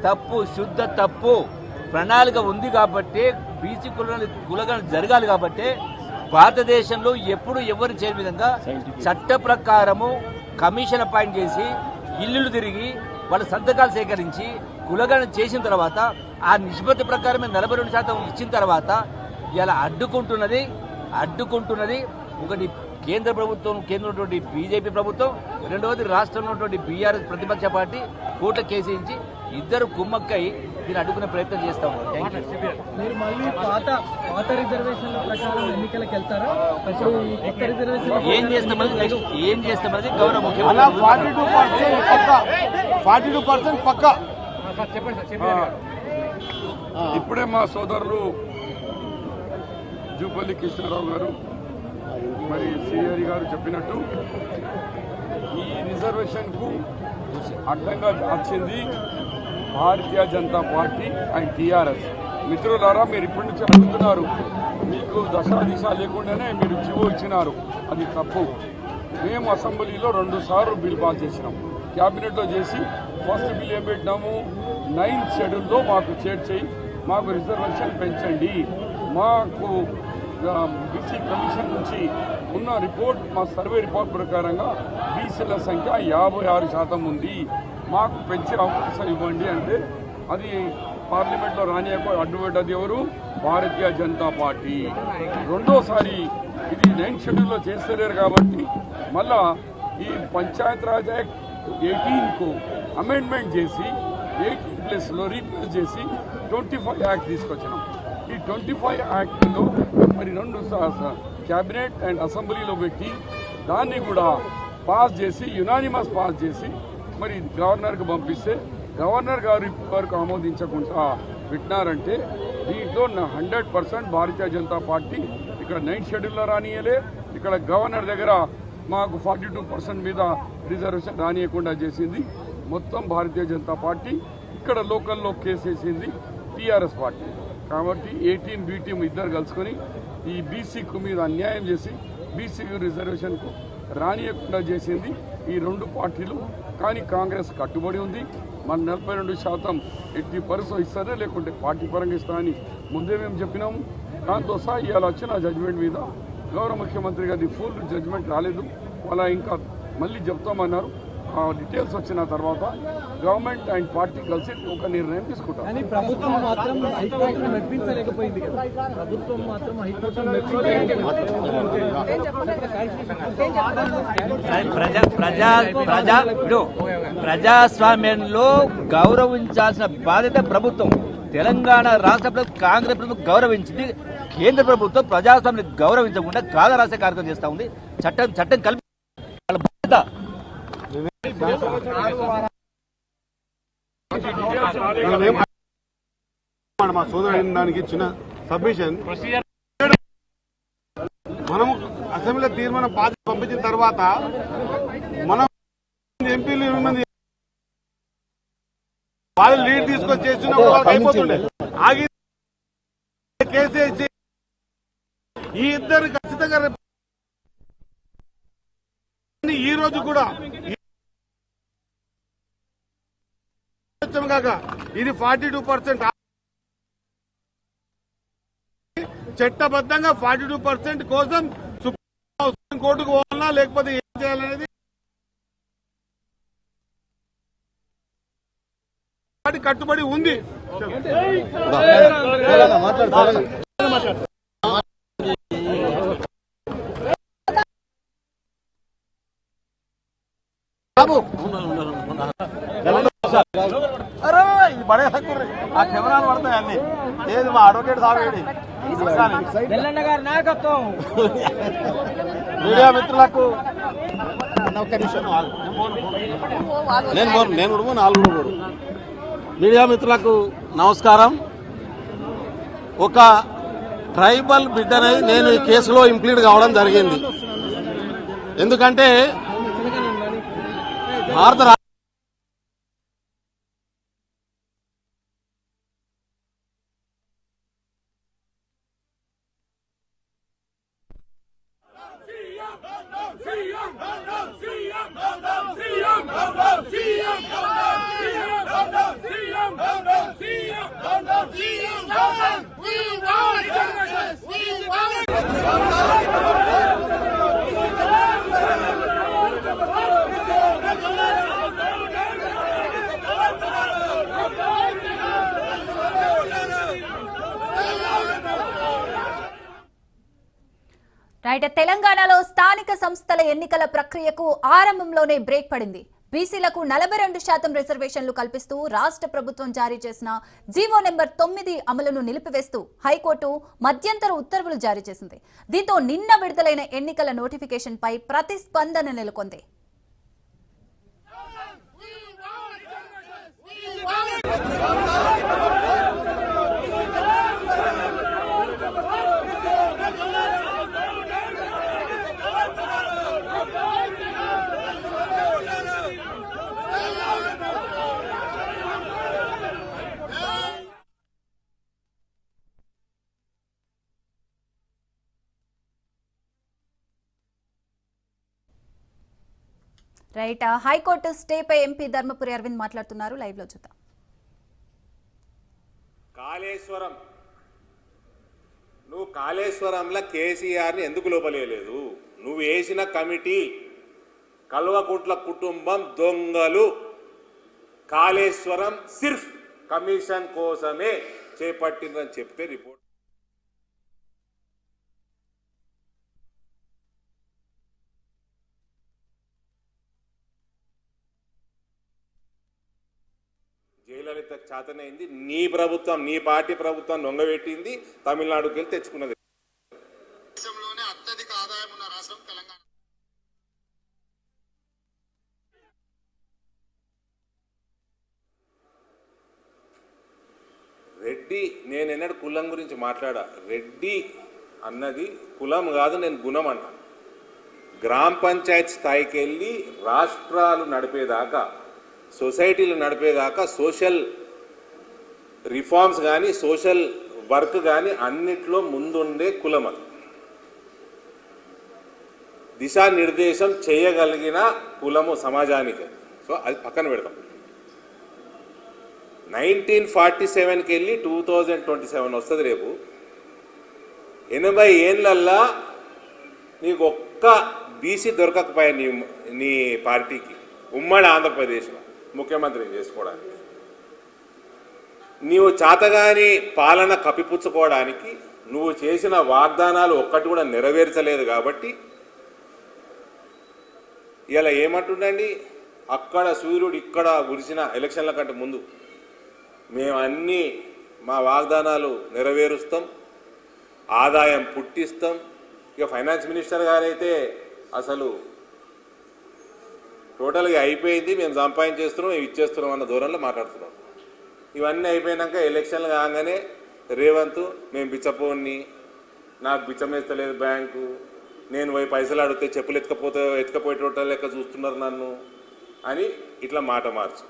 తప్పు, శుద్ధ తప్పు. ప్రణాళిక ఉంది కాబట్టి బీసీ కులగణన జరగాలి. కాబట్టి భారతదేశంలో ఎప్పుడు ఎవరు చేయని విధంగా చట్ట ప్రకారము కమిషన్ అపాయింట్ చేసి ఇల్లులు తిరిగి వాళ్ళ సంతకాలు సేకరించి కులగణన చేసిన తర్వాత ఆ నిష్పత్తి ప్రకారమే 42% ఇచ్చిన తర్వాత ఇలా అడ్డుకుంటున్నది ఒకటి కేంద్ర ప్రభుత్వం, కేంద్రంలోని బీజేపీ ప్రభుత్వం, రెండవది రాష్ట్రంలో ఉన్నటువంటి బీఆర్ఎస్ ప్రతిపక్ష పార్టీ కోర్టుల కేసించి ఇద్దరు కుమ్మక్కై దీన్ని అడ్డుకునే ప్రయత్నం చేస్తా ఉన్నారు. మీరు మళ్ళీ పాత రిజర్వేషన్ల ప్రకారం ఎన్నికలకు వెళ్తారా? ఏం చేస్తామని గౌరవ ముఖ్యమంత్రి 42% పక్కా. ఇప్పుడే మా సోదరులు జూపల్లి కృష్ణారావు గారు మరి సిఆర్ గారు చెప్పినట్టు ఈ రిజర్వేషన్కు అడ్డంగా వచ్చింది Bharatiya Janata party and TRS. మిత్రులారా, మీరు ఇప్పటి నుంచి అడుగుతున్నారు, మీకు దిశ లేకుండానే మీరు జీవో ఇచ్చినారు, అది తప్పు. మేము అసెంబ్లీలో 2 సార్లు బిల్ పాస్ చేసినాం, క్యాబినెట్లో చేసి ఫస్ట్ బిల్ ఏం పెట్టినాము, 9th షెడ్యూల్లో మాకు చేర్చేయి, మాకు రిజర్వేషన్ పెంచండి. మాకు బీసీ కమిషన్ నుంచి ఉన్న రిపోర్ట్, మా సర్వే రిపోర్ట్ ప్రకారంగా బీసీల సంఖ్య 56% ఉంది, మాకు పెంచే అవకాశం ఇవ్వండి అంటే అది పార్లమెంట్లో రానియకు అడ్డుపెట్టది ఎవరు? భారతీయ జనతా పార్టీ. రెండోసారి ఇది 9th షెడ్యూల్లో చేస్తలేరు కాబట్టి మళ్ళా ఈ పంచాయతీరాజ్ యాక్ట్ 18కు అమెండ్మెంట్ చేసి 18+లో రీప్లేస్ చేసి 25 యాక్ట్ తీసుకొచ్చినాం. ఈ 25 యాక్ట్లో మరి 2 క్యాబినెట్ అండ్ అసెంబ్లీలో పెట్టి దాన్ని కూడా పాస్ చేసి యునానిమస్ పాస్ చేసి మరి గవర్నర్కి పంపిస్తే గవర్నర్ గారు ఇప్పటి వరకు ఆమోదించకుండా పెట్టినారంటే దీంట్లో 100% భారతీయ జనతా పార్టీ ఇక్కడ 9th షెడ్యూల్లో రానియలే, ఇక్కడ గవర్నర్ దగ్గర మాకు 42% మీద రిజర్వేషన్ రానియకుండా చేసింది మొత్తం భారతీయ జనతా పార్టీ. ఇక్కడ లోకల్లో కేసేసింది టీఆర్ఎస్ పార్టీ. కాబట్టి 18 బి టీం ఇద్దరు కలుసుకొని ఈ బీసీకు మీద అన్యాయం చేసి బీసీకు రిజర్వేషన్కు రానియకుండా చేసింది ఈ 2 పార్టీలు. కానీ కాంగ్రెస్ కట్టుబడి ఉంది. మన 42% ఎట్టి పరిస్థితులు ఇస్తారే, లేకుంటే పార్టీ పరంగా ఇస్తా అని ముందే మేము చెప్పినాము. దాంతో సహా ఇవాళ వచ్చిన జడ్జిమెంట్ మీద గౌరవ ముఖ్యమంత్రి గారి ఫుల్ జడ్జిమెంట్ రాలేదు, వాళ్ళ ఇంకా మళ్ళీ చెప్తామన్నారు. ఆ డీటెయిల్స్ వచ్చిన తర్వాత గవర్నమెంట్ అండ్ పార్టీ కలిసి ఒక నిర్ణయం తీసుకుంటారు. కానీ ప్రభుత్వం మాత్రం హైకోర్టును మెప్పించలేకపోయింది కదా, ప్రభుత్వం మాత్రం హైకోర్టును ప్రజాస్వామ్యంలో గౌరవించాల్సిన బాధ్యత ప్రభుత్వం. తెలంగాణ రాష్ట్ర ప్రభుత్వం కాంగ్రెస్ ప్రభుత్వం గౌరవించింది, కేంద్ర ప్రభుత్వం ప్రజాస్వామ్యాన్ని గౌరవించకుండా కాలరాసే కార్యక్రమం చేస్తా ఉంది. చట్టం కలిపి వాళ్ళ బాధ్యత. మా సోదరు దానికి ఇచ్చిన సబ్మిషన్ మనం అసెంబ్లీలో తీర్మానం పంపించిన తర్వాత మనం ఎంపీలు 20 మంది వాళ్ళు లీడ్ తీసుకొని చేస్తున్న అయిపోతుండే ఆగి కేసేసి ఈ ఇద్దరు ఖచ్చితంగా ఈ రోజు కూడా కాక ఇది 42% చట్టబద్ధంగా 42% కోసం సుప్రీం కోర్టుకు పోవాలన్నా లేకపోతే ఏం చేయాలనేది కట్టుబడి ఉంది. ఆ కెమెరాలు పడతాయండి. ఏది మా అడ్వకేట్ సాగేది నాయకత్వం. మీడియా మిత్రులకు మీడియా మిత్రులకు నమస్కారం. ఒక ట్రైబల్ బిడ్డనై నేను ఈ కేసులో ఇంప్లీడ్ కావడం జరిగింది. ఎందుకంటే భారత రైట్. తెలంగాణలో స్థానిక సంస్థల ఎన్నికల ప్రక్రియకు ఆరంభంలోనే బ్రేక్ పడింది. బీసీలకు 42% రిజర్వేషన్లు కల్పిస్తూ రాష్ట్ర ప్రభుత్వం జారీ చేసిన జీవో నెంబర్ 9 అమలును నిలిపివేస్తూ హైకోర్టు మధ్యంతర ఉత్తర్వులు జారీ చేసింది. దీంతో నిన్న విడుదలైన ఎన్నికల నోటిఫికేషన్ పై ప్రతిస్పందన నెలకొంది. రైట్. హైకోర్టు స్టేపై ఎంపీ ధర్మపురి అరవింద్ మాట్లాడుతున్నారు. లైవ్ లో చూద్దాం. కాళేశ్వరం, నువ్వు కాళేశ్వరంలో కేసీఆర్ని ఎందుకు లోపలేయలేదు? నువ్వు వేసిన కమిటీ కల్వకుంట్ల కుటుంబం దొంగలు. కాళేశ్వరం సిర్ఫ్ కమిషన్ కోసమే చేపట్టిందని చెప్తే రిపోర్ట్ జయలలితకు చేతనైంది నీ ప్రభుత్వం, నీ పార్టీ ప్రభుత్వం దొంగబెట్టింది, తమిళనాడుకి వెళ్ళి తెచ్చుకున్నది. దేశంలోనే అత్యధిక ఆదాయం ఉన్న రాష్ట్రం తెలంగాణ. రెడ్డి, నేను ఎన్నడూ కులం గురించి మాట్లాడా. రెడ్డి అన్నది కులం కాదు, నేను గుణం అంటాను. గ్రామ పంచాయత్ స్థాయికి వెళ్ళి రాష్ట్రాలు నడిపేదాకా, సొసైటీలు నడిపేదాకా సోషల్ రిఫార్మ్స్ కానీ సోషల్ వర్క్ కానీ అన్నిట్లో ముందుండే కులం అది. దిశానిర్దేశం చేయగలిగిన కులము సమాజానికి. సో అది పక్కన పెడతాం. 1947కి వెళ్ళి 2027 వస్తుంది రేపు. 80 ఏళ్ళల్లా నీకు ఒక్క బీసీ దొరకకపోయా నీ పార్టీకి ఉమ్మడి ఆంధ్రప్రదేశ్లో ముఖ్యమంత్రిని చేసుకోవడానికి. నీవు చాతగాని పాలన కప్పిపుచ్చుకోవడానికి నువ్వు చేసిన వాగ్దానాలు ఒక్కటి కూడా నెరవేర్చలేదు. కాబట్టి ఇలా ఏమంటుండండి, అక్కడ సూర్యుడు ఇక్కడ గురిసిన ఎలక్షన్ల కంటే ముందు మేము అన్నీ మా వాగ్దానాలు నెరవేరుస్తాం, ఆదాయం పుట్టిస్తాం. ఇక ఫైనాన్స్ మినిస్టర్ గారైతే అసలు టోటల్గా అయిపోయింది, మేము సంపాదించేస్తున్నాం, మేము ఇచ్చేస్తున్నాం అన్న దూరంలో మాట్లాడుతున్నాం. ఇవన్నీ అయిపోయినాక ఎలక్షన్లు కాగానే రేవంత్, మేము బిచ్చపోన్ని, నాకు బిచ్చమేస్తలేదు బ్యాంకు, నేను పోయి పైసలు అడిగితే చెప్పులు ఎత్తుకపోయేటోట లెక్క చూస్తున్నారు నన్ను అని ఇట్లా మాట మార్చు.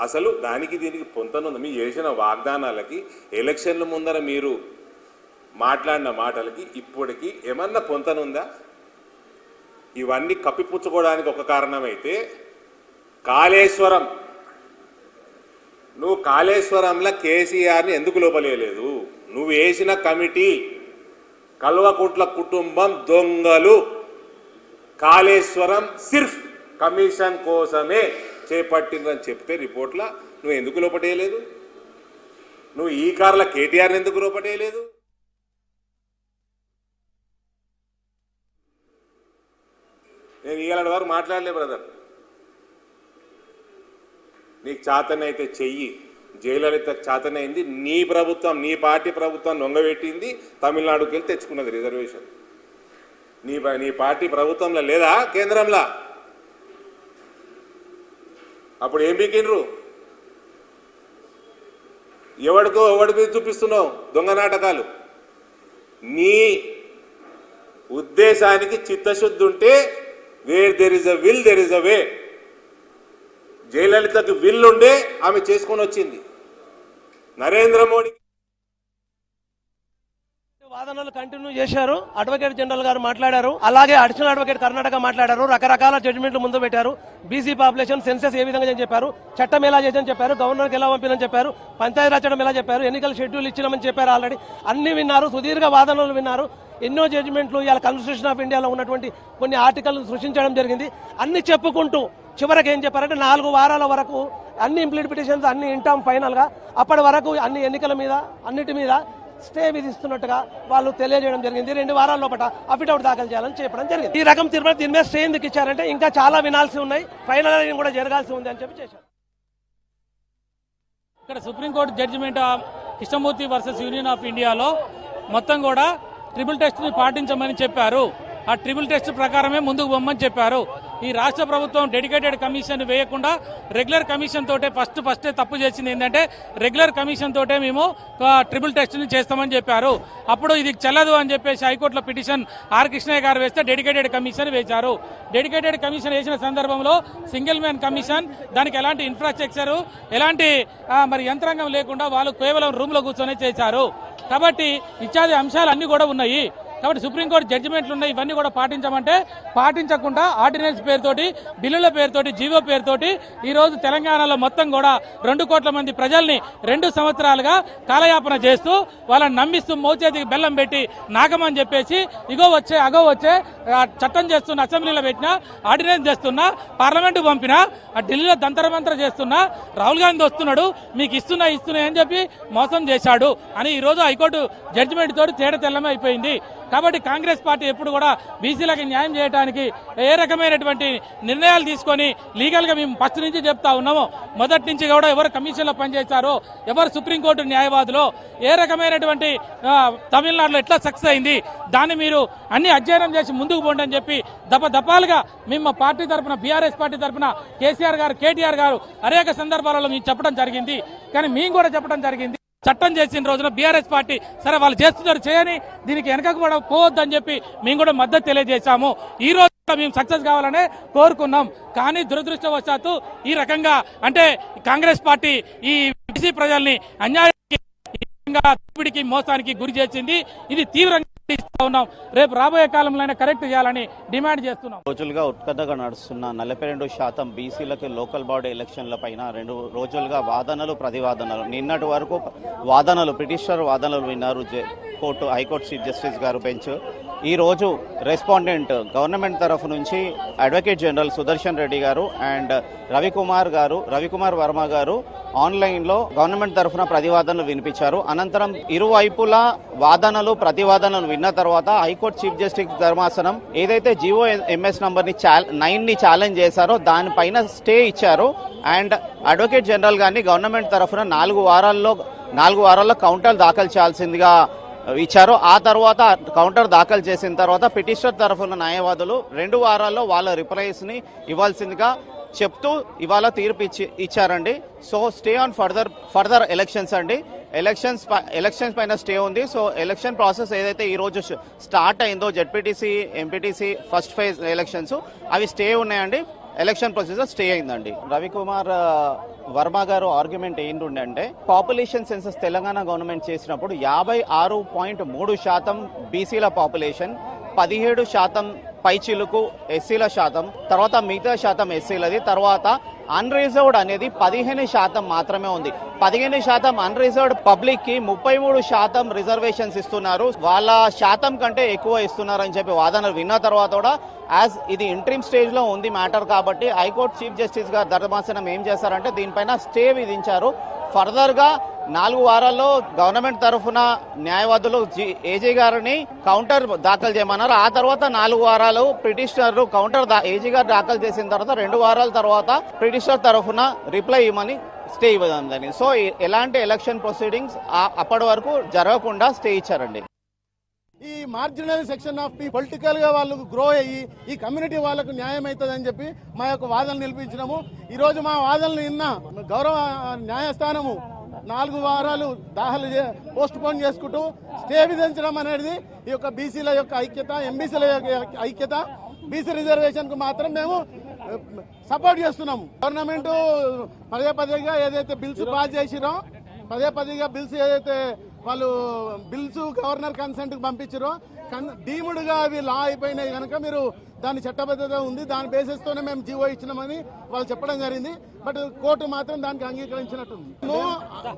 అసలు దానికి దీనికి పొంతనుంది. మీరు చేసిన వాగ్దానాలకి, ఎలక్షన్ల ముందర మీరు మాట్లాడిన మాటలకి ఇప్పటికి ఏమన్నా పొంతనుందా? ఇవన్నీ కప్పిపుచ్చుకోవడానికి ఒక కారణమైతే, కాళేశ్వరం, నువ్వు కాళేశ్వరంలో కేసీఆర్ని ఎందుకు లోపలేయలేదు? నువ్వు వేసిన కమిటీ కల్వకుంట్ల కుటుంబం దొంగలు, కాళేశ్వరం సిర్ఫ్ కమిషన్ కోసమే చేపట్టిందని చెప్తే రిపోర్ట్లా నువ్వు ఎందుకు లోపటేయలేదు? నువ్వు ఈ కార్ల కేటీఆర్ని ఎందుకు లోపటేయలేదు? నేను ఇవాళ వరకు మాట్లాడలే బ్రదర్. నీకు చేతనైతే చెయ్యి. జయలలితకు చేతనైంది నీ ప్రభుత్వం, నీ పార్టీ ప్రభుత్వం దొంగబెట్టింది, తమిళనాడుకి వెళ్ళి తెచ్చుకున్నది రిజర్వేషన్. నీ పార్టీ ప్రభుత్వంలో లేదా కేంద్రంలో? అప్పుడు ఏం బీకిండ్రు? ఎవడి మీద చూపిస్తున్నావు దొంగ నాటకాలు? నీ ఉద్దేశానికి చిత్తశుద్ధి ఉంటే where there is a will there is a way. జయలలితకు విల్ ఉండే ఆమె చేసుకొని వచ్చింది. నరేంద్ర మోడీ వాదనలు కంటిన్యూ చేశారు. అడ్వకేట్ జనరల్ గారు మాట్లాడారు, అలాగే అడిషనల్ అడ్వకేట్ కర్ణాటక మాట్లాడారు. రకరకాల జడ్జిమెంట్లు ముందు పెట్టారు. బీసీ పాపులేషన్ సెన్సెస్ ఏ విధంగా చెప్పారు, చట్టం ఎలా చేద్దని చెప్పారు, గవర్నర్కి ఎలా పంపినని చెప్పారు, పంచాయతీరాజ్ చట్టం ఎలా చెప్పారు, ఎన్నికల షెడ్యూల్ ఇచ్చినామని చెప్పారు. ఆల్రెడీ అన్ని విన్నారు, సుదీర్ఘ వాదనలు విన్నారు. ఎన్నో జడ్జిమెంట్లు, ఇవాళ కాన్స్టిట్యూషన్ ఆఫ్ ఇండియాలో ఉన్నటువంటి కొన్ని ఆర్టికల్ను సృష్టించడం జరిగింది. అన్ని చెప్పుకుంటూ చివరికి ఏం చెప్పారంటే 4 వారాల వరకు అన్ని ఇంప్లీడ్ పిటిషన్స్ అన్ని వింటాం ఫైనల్ గా. అప్పటి వరకు అన్ని ఎన్నికల మీద అన్నిటి మీద స్టే విధిస్తున్నట్టుగా వాళ్ళు తెలియజేయడం జరిగింది. 2 వారాల లోపల అఫిడవిట్ దాఖలు చేయాలని చెప్పడం జరిగింది. ఈ రకం తీర్మానం దీని మీద స్టే ఎందుకు ఇచ్చారంటే ఇంకా చాలా వినాల్సి ఉన్నాయి, ఫైనల్ కూడా జరగాల్సి ఉంది అని చెప్పి చేశారు. ఇక్కడ supreme court judgement Krishnamurthy versus union of ఇండియాలో మొత్తం కూడా ట్రిపుల్ టెస్ట్ ని పాటించమని చెప్పారు. ఆ ట్రిపుల్ టెస్ట్ ప్రకారమే ముందుకు పొమ్మని చెప్పారు. ఈ రాష్ట్ర ప్రభుత్వం డెడికేటెడ్ కమిషన్ వేయకుండా రెగ్యులర్ కమిషన్ తోటే ఫస్టే తప్పు చేసింది. ఏంటంటే రెగ్యులర్ కమిషన్ తోటే మేము ట్రిపుల్ టెస్ట్ ని చేస్తామని చెప్పారు. అప్పుడు ఇది చెల్లదు అని చెప్పేసి హైకోర్టులో పిటిషన్ ఆర్ కృష్ణయ్య గారు వేస్తే డెడికేటెడ్ కమిషన్ వేశారు. డెడికేటెడ్ కమిషన్ వేసిన సందర్భంలో సింగిల్ మ్యాన్ కమిషన్, దానికి ఎలాంటి ఇన్ఫ్రాస్ట్రక్చర్, ఎలాంటి మరి యంత్రాంగం లేకుండా వాళ్ళు కేవలం రూమ్ లో కూర్చొని చేశారు. కాబట్టి ఇత్యాది అంశాలు అన్ని కూడా ఉన్నాయి. కాబట్టి సుప్రీంకోర్టు జడ్జిమెంట్లు ఉన్నాయి, ఇవన్నీ కూడా పాటించమంటే పాటించకుండా ఆర్డినెన్స్ పేరుతోటి, బిల్లుల పేరుతోటి, జీవో పేరుతోటి ఈ రోజు తెలంగాణలో మొత్తం కూడా 2 కోట్ల మంది ప్రజల్ని 2 సంవత్సరాలుగా కాలయాపన చేస్తూ వాళ్ళని నమ్మిస్తూ మోచేతికి బెల్లం పెట్టి నాగమని చెప్పేసి ఇగో వచ్చే అగో వచ్చే చట్టం చేస్తున్న, అసెంబ్లీలో పెట్టినా, ఆర్డినెన్స్ చేస్తున్నా, పార్లమెంటు పంపినా, ఢిల్లీలో దంతరమంతర చేస్తున్నా, రాహుల్ గాంధీ వస్తున్నాడు మీకు ఇస్తున్నా అని చెప్పి మోసం చేశాడు అని ఈ రోజు హైకోర్టు జడ్జిమెంట్ తోటి తేడా తెల్లమే అయిపోయింది. కాబట్టి కాంగ్రెస్ పార్టీ ఎప్పుడు కూడా బీసీలకు న్యాయం చేయడానికి ఏ రకమైనటువంటి నిర్ణయాలు తీసుకొని లీగల్గా మేము ఫస్ట్ నుంచి చెప్తా ఉన్నాము. మొదటి నుంచి కూడా ఎవరు కమిషన్లో పనిచేశారో, ఎవరు సుప్రీంకోర్టు న్యాయవాదులో, ఏ రకమైనటువంటి తమిళనాడులో ఎట్లా సక్సెస్ అయింది, దాన్ని మీరు అన్ని అధ్యయనం చేసి ముందుకు పోండి అని చెప్పి దఫాలుగా మేము మా పార్టీ తరఫున, బీఆర్ఎస్ పార్టీ తరఫున కేసీఆర్ గారు, కేటీఆర్ గారు అనేక సందర్భాలలో మేము చెప్పడం జరిగింది. కానీ మేము కూడా చెప్పడం జరిగింది, చట్టం చేసిన రోజున బీఆర్ఎస్ పార్టీ సరే వాళ్ళు చేస్తున్నారు చేయని, దీనికి వెనకకు పోవద్దని చెప్పి మేము కూడా మద్దతు తెలియజేశాము. ఈ రోజు మేము సక్సెస్ కావాలనే కోరుకున్నాం. కానీ దురదృష్టవశాత్తు ఈ రకంగా అంటే కాంగ్రెస్ పార్టీ ఈ బీసీ ప్రజల్ని అన్యాయానికి, మోసానికి గురి చేసింది. ఇది తీవ్రంగా ఉన్నాం. రేపు రాబోయే కాలంలో కరెక్ట్ చేయాలని డిమాండ్ చేస్తున్నాం. రోజులుగా ఉత్కంఠగా నడుస్తున్న 42% బీసీలకి లోకల్ బాడీ ఎలక్షన్ల పైన 2 రోజులుగా వాదనలు ప్రతివాదనలు. నిన్నటి వరకు వాదనలు, పిటిషనర్ వాదనలు విన్నారు హైకోర్టు చీఫ్ జస్టిస్ గారు బెంచ్. ఈ రోజు రెస్పాండెంట్ గవర్నమెంట్ తరఫు నుంచి అడ్వకేట్ జనరల్ సుదర్శన్ రెడ్డి గారు అండ్ రవికుమార్ వర్మ గారు ఆన్లైన్లో గవర్నమెంట్ తరఫున ప్రతివాదనలు వినిపించారు. అనంతరం ఇరువైపులా వాదనలు ప్రతివాదనలు విన్న తర్వాత హైకోర్టు చీఫ్ జస్టిస్ ధర్మాసనం ఏదైతే జీవో ఎంఎస్ నంబర్ 9ని ఛాలెంజ్ చేశారో దానిపైన స్టే ఇచ్చారు. అండ్ అడ్వకేట్ జనరల్ గారిని గవర్నమెంట్ తరఫున 4 వారాల్లో కౌంటర్ దాఖలు చేయాల్సిందిగా ఇచ్చారు. ఆ తర్వాత కౌంటర్ దాఖలు చేసిన తర్వాత పిటిషనర్ తరఫున న్యాయవాదులు 2 వారాల్లో వాళ్ళ రిప్లైస్ ని ఇవ్వాల్సిందిగా చెప్తూ ఇవాళ తీర్పు ఇచ్చారండి. So stay on further elections అండి. ఎలక్షన్స్ పైన స్టే ఉంది. సో ఎలక్షన్ ప్రాసెస్ ఏదైతే ఈ రోజు స్టార్ట్ అయిందో ZPTC, MPTC first phase elections అవి స్టే ఉన్నాయండి. ఎలక్షన్ ప్రొసీజర్ స్టే అయిందండి. రవికుమార్ వర్మ గారు ఆర్గ్యుమెంట్ ఏంటంటే పాపులేషన్ సెన్సస్ తెలంగాణ గవర్నమెంట్ చేసినప్పుడు 56.3% బీసీల పాపులేషన్, 17% పైచిలుకు ఎస్సీల శాతం, తర్వాత మిగతా శాతం ఎస్సీలది, తర్వాత అన్రిజర్వ్డ్ అనేది 15% మాత్రమే ఉంది. 15% అన్రిజర్వ్డ్ పబ్లిక్ కి 33% రిజర్వేషన్స్ ఇస్తున్నారు. వాళ్ళ శాతం కంటే ఎక్కువ ఇస్తున్నారు అని చెప్పి వాదనలు విన్న తర్వాత కూడా యాజ్ ఇది ఇంట్రీమ్ స్టేజ్ లో ఉంది మ్యాటర్ కాబట్టి హైకోర్టు చీఫ్ జస్టిస్ గారు ధర్మాసనం ఏం చేశారంటే దీనిపైన స్టే విధించారు. ఫర్దర్ గా 4 వారాల్లో గవర్నమెంట్ తరఫున న్యాయవాదులు ఏజీ గారిని కౌంటర్ దాఖలు చేయమన్నారు. ఆ తర్వాత 4 వారాలు పిటిషనర్ కౌంటర్ ఏజీ గారు దాఖలు చేసిన తర్వాత 2 వారాల తర్వాత పిటిషనర్ తరఫున రిప్లై ఇవ్వమని స్టే ఇవ్వదని. సో ఎలాంటి ఎలక్షన్ ప్రొసీడింగ్స్ అప్పటి వరకు జరగకుండా స్టే ఇచ్చారండి. ఈ మార్జినల్ సెక్షన్ ఆఫ్ పొలిటికల్ గా వాళ్ళు గ్రో అయ్యి ఈ కమ్యూనిటీ వాళ్ళకు న్యాయం అవుతుందని చెప్పి మా యొక్క వాదనలు నిలిపించినాము. ఈ రోజు మా వాదనలు నిన్న గౌరవ న్యాయస్థానము 4 వారాలు పోస్ట్ పోన్ చేసుకుంటూ స్టే విధించడం అనేది ఈ యొక్క బీసీల యొక్క ఐక్యత, ఎంబీసీల యొక్క ఐక్యత. బీసీ రిజర్వేషన్ కు మాత్రం మేము సపోర్ట్ చేస్తున్నాము. గవర్నమెంట్ పదేగా ఏదైతే బిల్స్ పాస్ చేసిరో, పదేగా బిల్స్ ఏదైతే వాళ్ళు బిల్స్ గవర్నర్ కన్సెంట్ కు పంపించారో డీమ్డ్ గా అవి లా అయిపోయినాయి కనుక మీరు దాని చట్టబద్ధత ఉంది, దాని బేసిస్ తోనే మేము జీవో ఇచ్చినామని వాళ్ళు చెప్పడం జరిగింది. బట్ కోర్టు మాత్రం దానికి అంగీకరించినట్టుంది.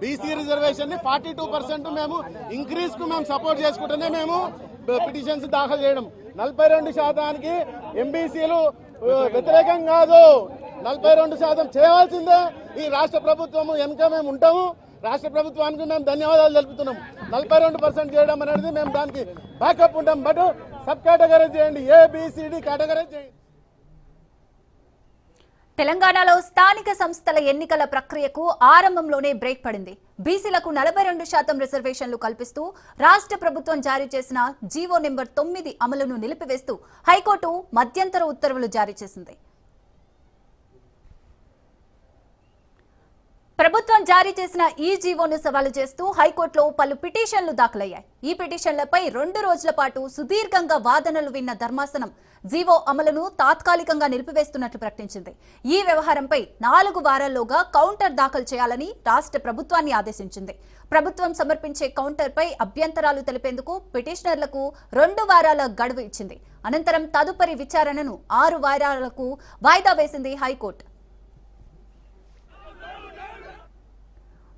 బీసీ రిజర్వేషన్ ని 42% మేము ఇంక్రీజ్ కు మేము సపోర్ట్ చేసుకుంటూనే మేము పిటిషన్స్ దాఖలు చేయడం. 42% ఎంబీసీలు వ్యతిరేకం కాదు, 42% చేయవలసిందే. ఈ రాష్ట్ర ప్రభుత్వం వెనుక మేము ఉంటాము. రాష్ట్ర ప్రభుత్వానికి మేము ధన్యవాదాలు తెలుపుతున్నాం. 42% చేయడం అనేది మేము దానికి బ్యాకప్ ఉంటాం. బట్ సబ్ కేటగరైజ్ చేయండి, ఏబిసిడి కేటగరైజ్ చేయండి. తెలంగాణలో స్థానిక సంస్థల ఎన్నికల ప్రక్రియకు ఆరంభంలోనే బ్రేక్ పడింది. బీసీలకు 42% రిజర్వేషన్లు కల్పిస్తూ రాష్ట్ర ప్రభుత్వం జారీ చేసిన జీవో నెంబర్ 9 అమలును నిలిపివేస్తూ హైకోర్టు మధ్యంతర ఉత్తర్వులు జారీ చేసింది. ప్రభుత్వం జారీ చేసిన ఈ జీవోను సవాలు చేస్తూ హైకోర్టులో పలు పిటిషన్లు దాఖలయ్యాయి. ఈ పిటిషన్లపై 2 రోజుల పాటు సుదీర్ఘంగా వాదనలు విన్న ధర్మాసనం జీవో అమలును తాత్కాలికంగా నిలిపివేస్తున్నట్లు ప్రకటించింది. ఈ వ్యవహారంపై 4 వారాల్లోగా కౌంటర్ దాఖలు చేయాలని రాష్ట్ర ప్రభుత్వాన్ని ఆదేశించింది. ప్రభుత్వం సమర్పించే కౌంటర్పై అభ్యంతరాలు తెలిపేందుకు పిటిషనర్లకు 2 వారాల గడువు ఇచ్చింది. అనంతరం తదుపరి విచారణను 6 వారాలకు వాయిదా వేసింది హైకోర్టు.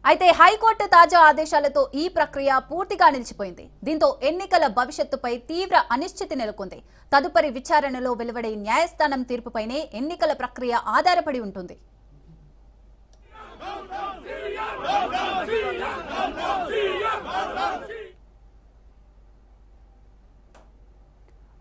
అయితే హైకోర్టు తాజా ఆదేశాలతో ఈ ప్రక్రియ పూర్తిగా నిలిచిపోయింది. దీంతో ఎన్నికల భవిష్యత్తుపై తీవ్ర అనిశ్చితి నెలకొంది. తదుపరి విచారణలో వెలువడే న్యాయస్థానం తీర్పుపైనే ఎన్నికల ప్రక్రియ ఆధారపడి ఉంటుంది.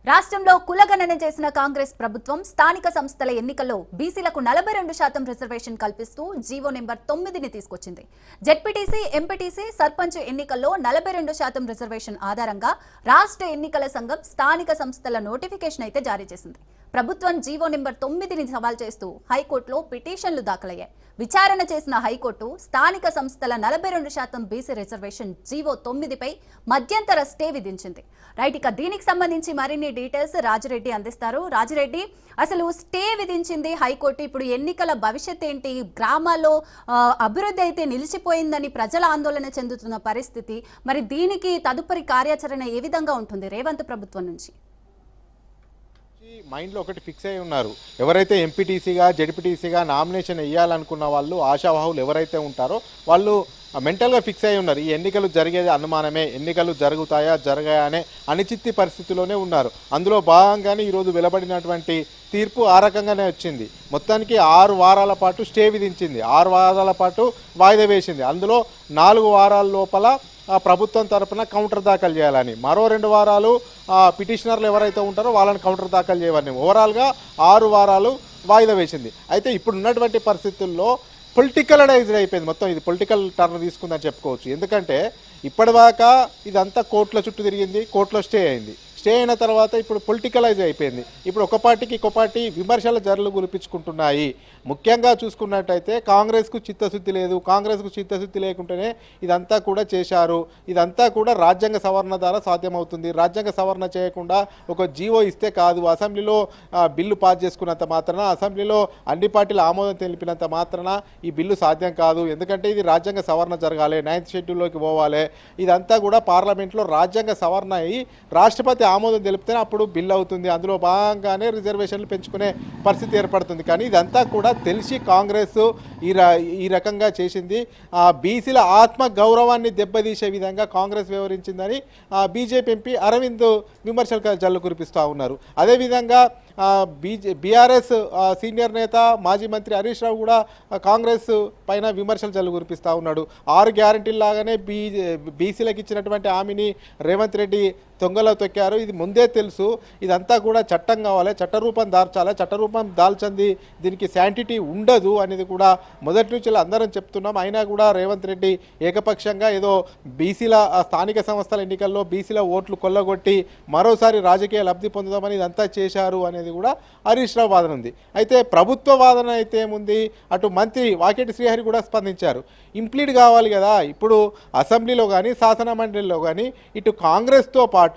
రాష్ట్రంలో కులగణన చేసిన కాంగ్రెస్ ప్రభుత్వం స్థానిక సంస్థల ఎన్నికల్లో బీసీలకు 42% రిజర్వేషన్ కల్పిస్తూ జీవో నెంబర్ 9ని తీసుకొచ్చింది. జెడ్పీటీసీ, ఎంపీటీసీ, సర్పంచ్ ఎన్నికల్లో 42% రిజర్వేషన్ ఆధారంగా రాష్ట్ర ఎన్నికల సంఘం స్థానిక సంస్థల నోటిఫికేషన్ అయితే జారీ చేసింది. ప్రభుత్వం జీవో నెంబర్ 9ని సవాల్ చేస్తూ హైకోర్టులో పిటిషన్లు దాఖలయ్యాయి. విచారణ చేసిన హైకోర్టు స్థానిక సంస్థల 42% బీసీ రిజర్వేషన్ జీవో 9పై మధ్యంతర స్టే విధించింది. రైట్, ఇక దీనికి సంబంధించి మరిన్ని డీటెయిల్స్ రాజిరెడ్డి అందిస్తారు. రాజిరెడ్డి, అసలు స్టే విధించింది హైకోర్టు, ఇప్పుడు ఎన్నికల భవిష్యత్ ఏంటి? గ్రామాల్లో అభివృద్ధి అయితే నిలిచిపోయిందని ప్రజల ఆందోళన చెందుతున్న పరిస్థితి, మరి దీనికి తదుపరి కార్యాచరణ ఏ విధంగా ఉంటుంది రేవంత్ ప్రభుత్వం నుంచి? మైండ్లో ఒకటి ఫిక్స్ అయి ఉన్నారు. ఎవరైతే ఎంపీటీసీగా, జెడ్పీటీసీగా నామినేషన్ వేయాలనుకున్న వాళ్ళు, ఆశావాహులు ఎవరైతే ఉంటారో వాళ్ళు మెంటల్గా ఫిక్స్ అయి ఉన్నారు. ఈ ఎన్నికలు జరిగేది అనుమానమే, ఎన్నికలు జరుగుతాయా జరగాయా అనే అనిశ్చితి పరిస్థితిలోనే ఉన్నారు. అందులో భాగంగానే ఈరోజు వెలువడినటువంటి తీర్పు ఆ రకంగానే వచ్చింది. మొత్తానికి 6 వారాల పాటు స్టే విధించింది, 6 వారాల పాటు వాయిదా వేసింది. అందులో 4 వారాల లోపల ప్రభుత్వం తరపున కౌంటర్ దాఖలు చేయాలని, మరో 2 వారాలు పిటిషనర్లు ఎవరైతే ఉంటారో వాళ్ళని కౌంటర్ దాఖలు చేయాలని, ఓవరాల్గా 6 వారాలు వాయిదా వేసింది. అయితే ఇప్పుడు ఉన్నటువంటి పరిస్థితుల్లో పొలిటికలైజ్డ్ అయిపోయింది మొత్తం. ఇది పొలిటికల్ టర్న్ తీసుకుందని చెప్పుకోవచ్చు. ఎందుకంటే ఇప్పటిదాకా ఇదంతా కోర్టుల చుట్టూ తిరిగింది, కోర్టులో స్టే అయింది. స్టే అయిన తర్వాత ఇప్పుడు పొలిటికలైజ్ అయిపోయింది. ఇప్పుడు ఒక పార్టీకి ఇంకో పార్టీ విమర్శల జర్లు గురిపించుకుంటున్నాయి. ముఖ్యంగా చూసుకున్నట్టయితే కాంగ్రెస్కు చిత్తశుద్ధి లేదు, కాంగ్రెస్కు చిత్తశుద్ధి లేకుంటేనే ఇదంతా కూడా చేశారు, ఇదంతా కూడా రాజ్యాంగ సవరణ ద్వారా సాధ్యమవుతుంది, రాజ్యాంగ సవరణ చేయకుండా ఒక జీవో ఇస్తే కాదు, అసెంబ్లీలో బిల్లు పాస్ చేసుకున్నంత మాత్రాన, అసెంబ్లీలో అన్ని పార్టీలు ఆమోదం తెలిపినంత మాత్రాన ఈ బిల్లు సాధ్యం కాదు. ఎందుకంటే ఇది రాజ్యాంగ సవరణ జరగాలి, 9th షెడ్యూల్లోకి పోవాలి. ఇదంతా కూడా పార్లమెంట్లో రాజ్యాంగ సవరణ అయ్యి రాష్ట్రపతి ఆమోదం తెలిపితేనే అప్పుడు బిల్లు అవుతుంది. అందులో భాగంగానే రిజర్వేషన్లు పెంచుకునే పరిస్థితి ఏర్పడుతుంది. కానీ ఇదంతా కూడా తెలిసి కాంగ్రెస్ ఈ రకంగా చేసింది. బీసీల ఆత్మ గౌరవాన్ని దెబ్బతీసే విధంగా కాంగ్రెస్ వ్యవహరించిందని బీజేపీ ఎంపీ అరవింద్ విమర్శలు జల్లు కురిపిస్తూ ఉన్నారు. అదేవిధంగా బీఆర్ఎస్ సీనియర్ నేత మాజీ మంత్రి హరీష్ రావు కూడా కాంగ్రెస్ పైన విమర్శలు జల్లు కురిపిస్తూ ఉన్నాడు. 6 గ్యారంటీలు లాగానే బీసీలకు ఇచ్చినటువంటి హామీని రేవంత్ రెడ్డి తొంగలో తొక్కారు. ఇది ముందే తెలుసు. ఇదంతా కూడా చట్టం కావాలి, చట్టరూపం దాల్చాలి, చట్టరూపం దాల్చంది దీనికి శాంటిటీ ఉండదు అనేది కూడా మొదటి నుంచి అందరం చెప్తున్నాం. అయినా కూడా రేవంత్ రెడ్డి ఏకపక్షంగా ఏదో బీసీల స్థానిక సంస్థల ఎన్నికల్లో బీసీల ఓట్లు కొల్లగొట్టి మరోసారి రాజకీయ లబ్ధి పొందుదామని ఇదంతా చేశారు అనేది కూడా హరీష్ రావు వాదన ఉంది. అయితే ప్రభుత్వ వాదన అయితే ఏముంది, అటు మంత్రి వాకేటి శ్రీహరి కూడా స్పందించారు. ఇంప్లీడ్ కావాలి కదా. ఇప్పుడు అసెంబ్లీలో కానీ శాసన మండలిలో కానీ ఇటు కాంగ్రెస్తో పాటు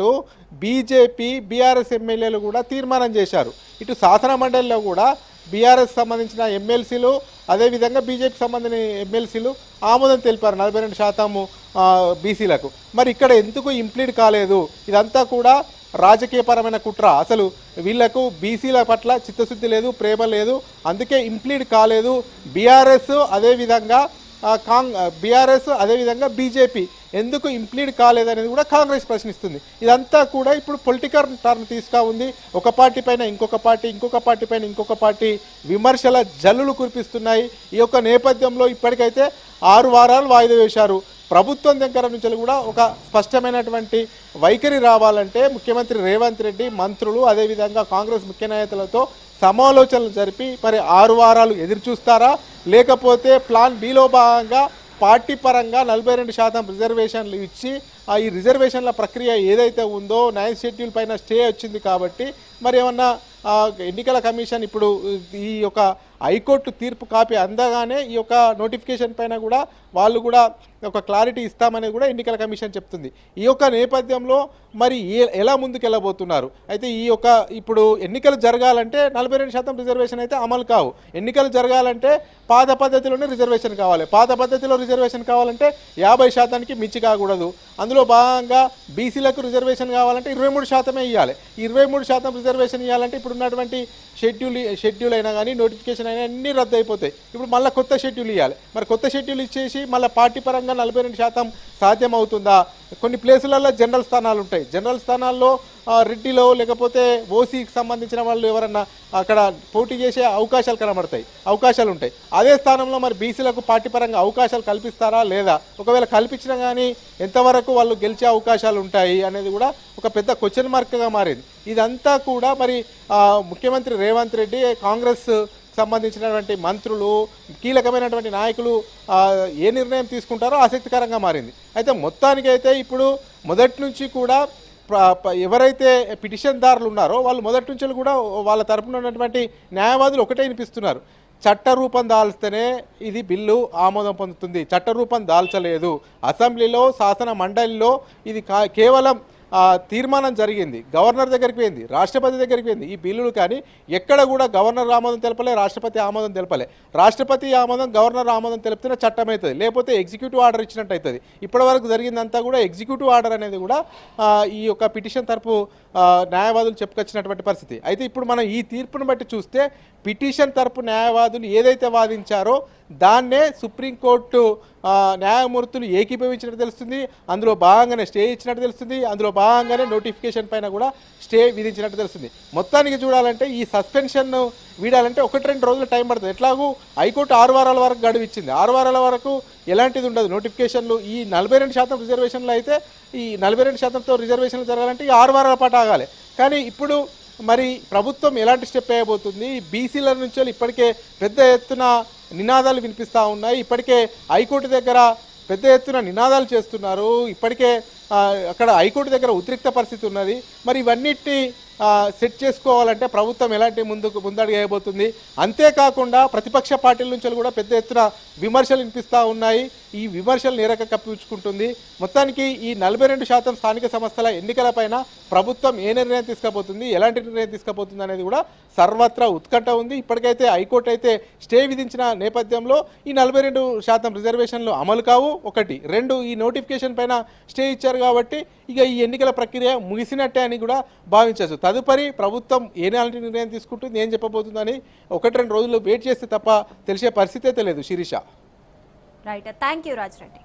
బీజేపీ, బీఆర్ఎస్ ఎమ్మెల్యేలు కూడా తీర్మానం చేశారు. ఇటు శాసన మండలిలో కూడా బీఆర్ఎస్ సంబంధించిన ఎమ్మెల్సీలు, అదేవిధంగా బీజేపీకి సంబంధించిన ఎమ్మెల్సీలు ఆమోదం తెలిపారు 42% బీసీలకు. మరి ఇక్కడ ఎందుకు ఇంప్లీడ్ కాలేదు? ఇదంతా కూడా రాజకీయపరమైన కుట్ర. అసలు వీళ్లకు బీసీల పట్ల చిత్తశుద్ధి లేదు, ప్రేమ లేదు, అందుకే ఇంప్లీడ్ కాలేదు. బీఆర్ఎస్ అదేవిధంగా బీజేపీ ఎందుకు ఇంప్లీడ్ కాలేదనేది కూడా కాంగ్రెస్ ప్రశ్నిస్తుంది. ఇదంతా కూడా ఇప్పుడు పొలిటికల్ టర్న్ తీసుకా ఉంది. ఒక పార్టీ పైన ఇంకొక పార్టీ, ఇంకొక పార్టీ పైన ఇంకొక పార్టీ విమర్శల జల్లులు కురిపిస్తున్నాయి. ఈ యొక్క నేపథ్యంలో ఇప్పటికైతే 6 వారాలు వాయిదా వేశారు. ప్రభుత్వం దగ్గర నుంచి కూడా ఒక స్పష్టమైనటువంటి వైఖరి రావాలంటే ముఖ్యమంత్రి రేవంత్ రెడ్డి, మంత్రులు, అదేవిధంగా కాంగ్రెస్ ముఖ్య నేతలతో సమాలోచనలు జరిపి మరి 6 వారాలు ఎదురు చూస్తారా, లేకపోతే ప్లాన్ బిలో భాగంగా పార్టీ పరంగా 42% రిజర్వేషన్లు ఇచ్చి ఈ రిజర్వేషన్ల ప్రక్రియ ఏదైతే ఉందో 9th షెడ్యూల్ పైన స్టే వచ్చింది కాబట్టి మరి ఏమన్నా ఎన్నికల కమిషన్ ఇప్పుడు ఈ యొక్క హైకోర్టు తీర్పు కాపీ అందగానే ఈ యొక్క నోటిఫికేషన్ పైన కూడా వాళ్ళు కూడా ఒక క్లారిటీ ఇస్తామని కూడా ఎన్నికల కమిషన్ చెప్తుంది. ఈ యొక్క నేపథ్యంలో మరి ఎలా ముందుకెళ్ళబోతున్నారు? అయితే ఈ యొక్క ఇప్పుడు ఎన్నికలు జరగాలంటే 42% రిజర్వేషన్ అయితే అమలు కావు. ఎన్నికలు జరగాలంటే పాత పద్ధతిలోనే రిజర్వేషన్ కావాలి. పాత పద్ధతిలో రిజర్వేషన్ కావాలంటే 50%కి మించి కాకూడదు. అందులో భాగంగా బీసీలకు రిజర్వేషన్ కావాలంటే 23% ఇవ్వాలి. 23% రిజర్వేషన్ ఇవ్వాలంటే ఇప్పుడు ఉన్నటువంటి షెడ్యూల్ అయినా కానీ నోటిఫికేషన్ రిజర్వేషన్ అయినా అన్నీ రద్దు అయిపోతాయి. ఇప్పుడు మళ్ళీ కొత్త షెడ్యూల్ ఇవ్వాలి. మరి కొత్త షెడ్యూల్ ఇచ్చేసి మళ్ళీ పార్టీ పరంగా 42% సాధ్యం అవుతుందా? కొన్ని ప్లేసులలో జనరల్ స్థానాలు ఉంటాయి. జనరల్ స్థానాల్లో రెడ్డిలో లేకపోతే ఓసీకి సంబంధించిన వాళ్ళు ఎవరన్నా అక్కడ పోటీ చేసే అవకాశాలు కనబడతాయి, అవకాశాలు ఉంటాయి. అదే స్థానంలో మరి బీసీలకు పార్టీ పరంగా అవకాశాలు కల్పిస్తారా లేదా? ఒకవేళ కల్పించినా కానీ ఎంతవరకు వాళ్ళు గెలిచే అవకాశాలు ఉంటాయి అనేది కూడా ఒక పెద్ద క్వశ్చన్ మార్క్గా మారింది. ఇదంతా కూడా మరి ముఖ్యమంత్రి రేవంత్ రెడ్డి, కాంగ్రెస్ సంబంధించినటువంటి మంత్రులు, కీలకమైనటువంటి నాయకులు ఏ నిర్ణయం తీసుకుంటారో ఆసక్తికరంగా మారింది. అయితే మొత్తానికైతే ఇప్పుడు మొదటి నుంచి కూడా ఎవరైతే పిటిషన్దారులు ఉన్నారో వాళ్ళు మొదటి నుంచి కూడా వాళ్ళ తరపున ఉన్నటువంటి న్యాయవాదులు ఒకటే వినిపిస్తున్నారు, చట్టరూపం దాల్స్తేనే ఇది బిల్లు ఆమోదం పొందుతుంది. చట్టరూపం దాల్చలేదు. అసెంబ్లీలో, శాసన మండలిలో ఇది కేవలం తీర్మానం జరిగింది, గవర్నర్ దగ్గరికి పోయింది, రాష్ట్రపతి దగ్గరికి పోయింది. ఈ బిల్లులు కానీ ఎక్కడ కూడా గవర్నర్ ఆమోదం తెలపలే, రాష్ట్రపతి ఆమోదం తెలపలే. రాష్ట్రపతి ఆమోదం, గవర్నర్ ఆమోదం తెలిపితేనే చట్టం అవుతుంది, లేకపోతే ఎగ్జిక్యూటివ్ ఆర్డర్ ఇచ్చినట్టు అవుతుంది. ఇప్పటివరకు జరిగిందంతా కూడా ఎగ్జిక్యూటివ్ ఆర్డర్ అనేది కూడా ఈ యొక్క పిటిషన్ తరపు న్యాయవాదులు చెప్పుకొచ్చినటువంటి పరిస్థితి. అయితే ఇప్పుడు మనం ఈ తీర్పును బట్టి చూస్తే పిటిషన్ తరపు న్యాయవాదులు ఏదైతే వాదించారో దాన్నే సుప్రీంకోర్టు న్యాయమూర్తులు ఏకీభవించినట్టు తెలుస్తుంది. అందులో భాగంగానే స్టే ఇచ్చినట్టు తెలుస్తుంది. అందులో భాగంగానే నోటిఫికేషన్ పైన కూడా స్టే విధించినట్టు తెలుస్తుంది. మొత్తానికి చూడాలంటే ఈ సస్పెన్షన్ వీడాలంటే 1-2 రోజులు టైం పడుతుంది. ఎట్లాగూ హైకోర్టు 6 వారాల వరకు గడువు ఇచ్చింది. 6 వారాల వరకు ఎలాంటిది ఉండదు నోటిఫికేషన్లు. ఈ 42% రిజర్వేషన్లు అయితే ఈ 42%తో రిజర్వేషన్లు జరగాలంటే ఈ 6 వారాల పాటు ఆగాలి. కానీ ఇప్పుడు మరి ప్రభుత్వం ఎలాంటి స్టెప్ వేయబోతుంది? బీసీల నుంచి ఇప్పటికే పెద్ద ఎత్తున నినాదాలు వినిపిస్తూ ఉన్నాయి. ఇప్పటికే హైకోర్టు దగ్గర పెద్ద ఎత్తున నినాదాలు చేస్తున్నారు. ఇప్పటికే అక్కడ హైకోర్టు దగ్గర ఉద్రిక్త పరిస్థితి ఉన్నది. మరి ఇవన్నిటిని సెట్ చేసుకోవాలంటే ప్రభుత్వం ఎలాంటి ముందడుగు వేయబోతుంది? అంతేకాకుండా ప్రతిపక్ష పార్టీల నుంచి కూడా పెద్ద ఎత్తున విమర్శలు వినిపిస్తూ ఉన్నాయి. ఈ విమర్శలు నేరక కప్పించుకుంటుంది. మొత్తానికి ఈ 42% స్థానిక సంస్థల ఎన్నికలపైన ప్రభుత్వం ఏ నిర్ణయం తీసుకుపోతుంది, ఎలాంటి నిర్ణయం తీసుకుపోతుంది అనేది కూడా సర్వత్రా ఉత్కంఠ ఉంది. ఇప్పటికైతే హైకోర్టు అయితే స్టే విధించిన నేపథ్యంలో ఈ 42% రిజర్వేషన్లు అమలు కావు. 1, 2 ఈ నోటిఫికేషన్ పైన స్టే ఇచ్చారు కాబట్టి ఇక ఈ ఎన్నికల ప్రక్రియ ముగిసినట్టే అని కూడా భావించవచ్చు. తదుపరి ప్రభుత్వం ఏనాటి నిర్ణయం తీసుకుంటుంది, ఏం చెప్పబోతుందని 1-2 రోజులు వెయిట్ చేస్తే తప్ప తెలిసే పరిస్థితే తెలియదు. Shirisha. Right, thank you Raj Reddy.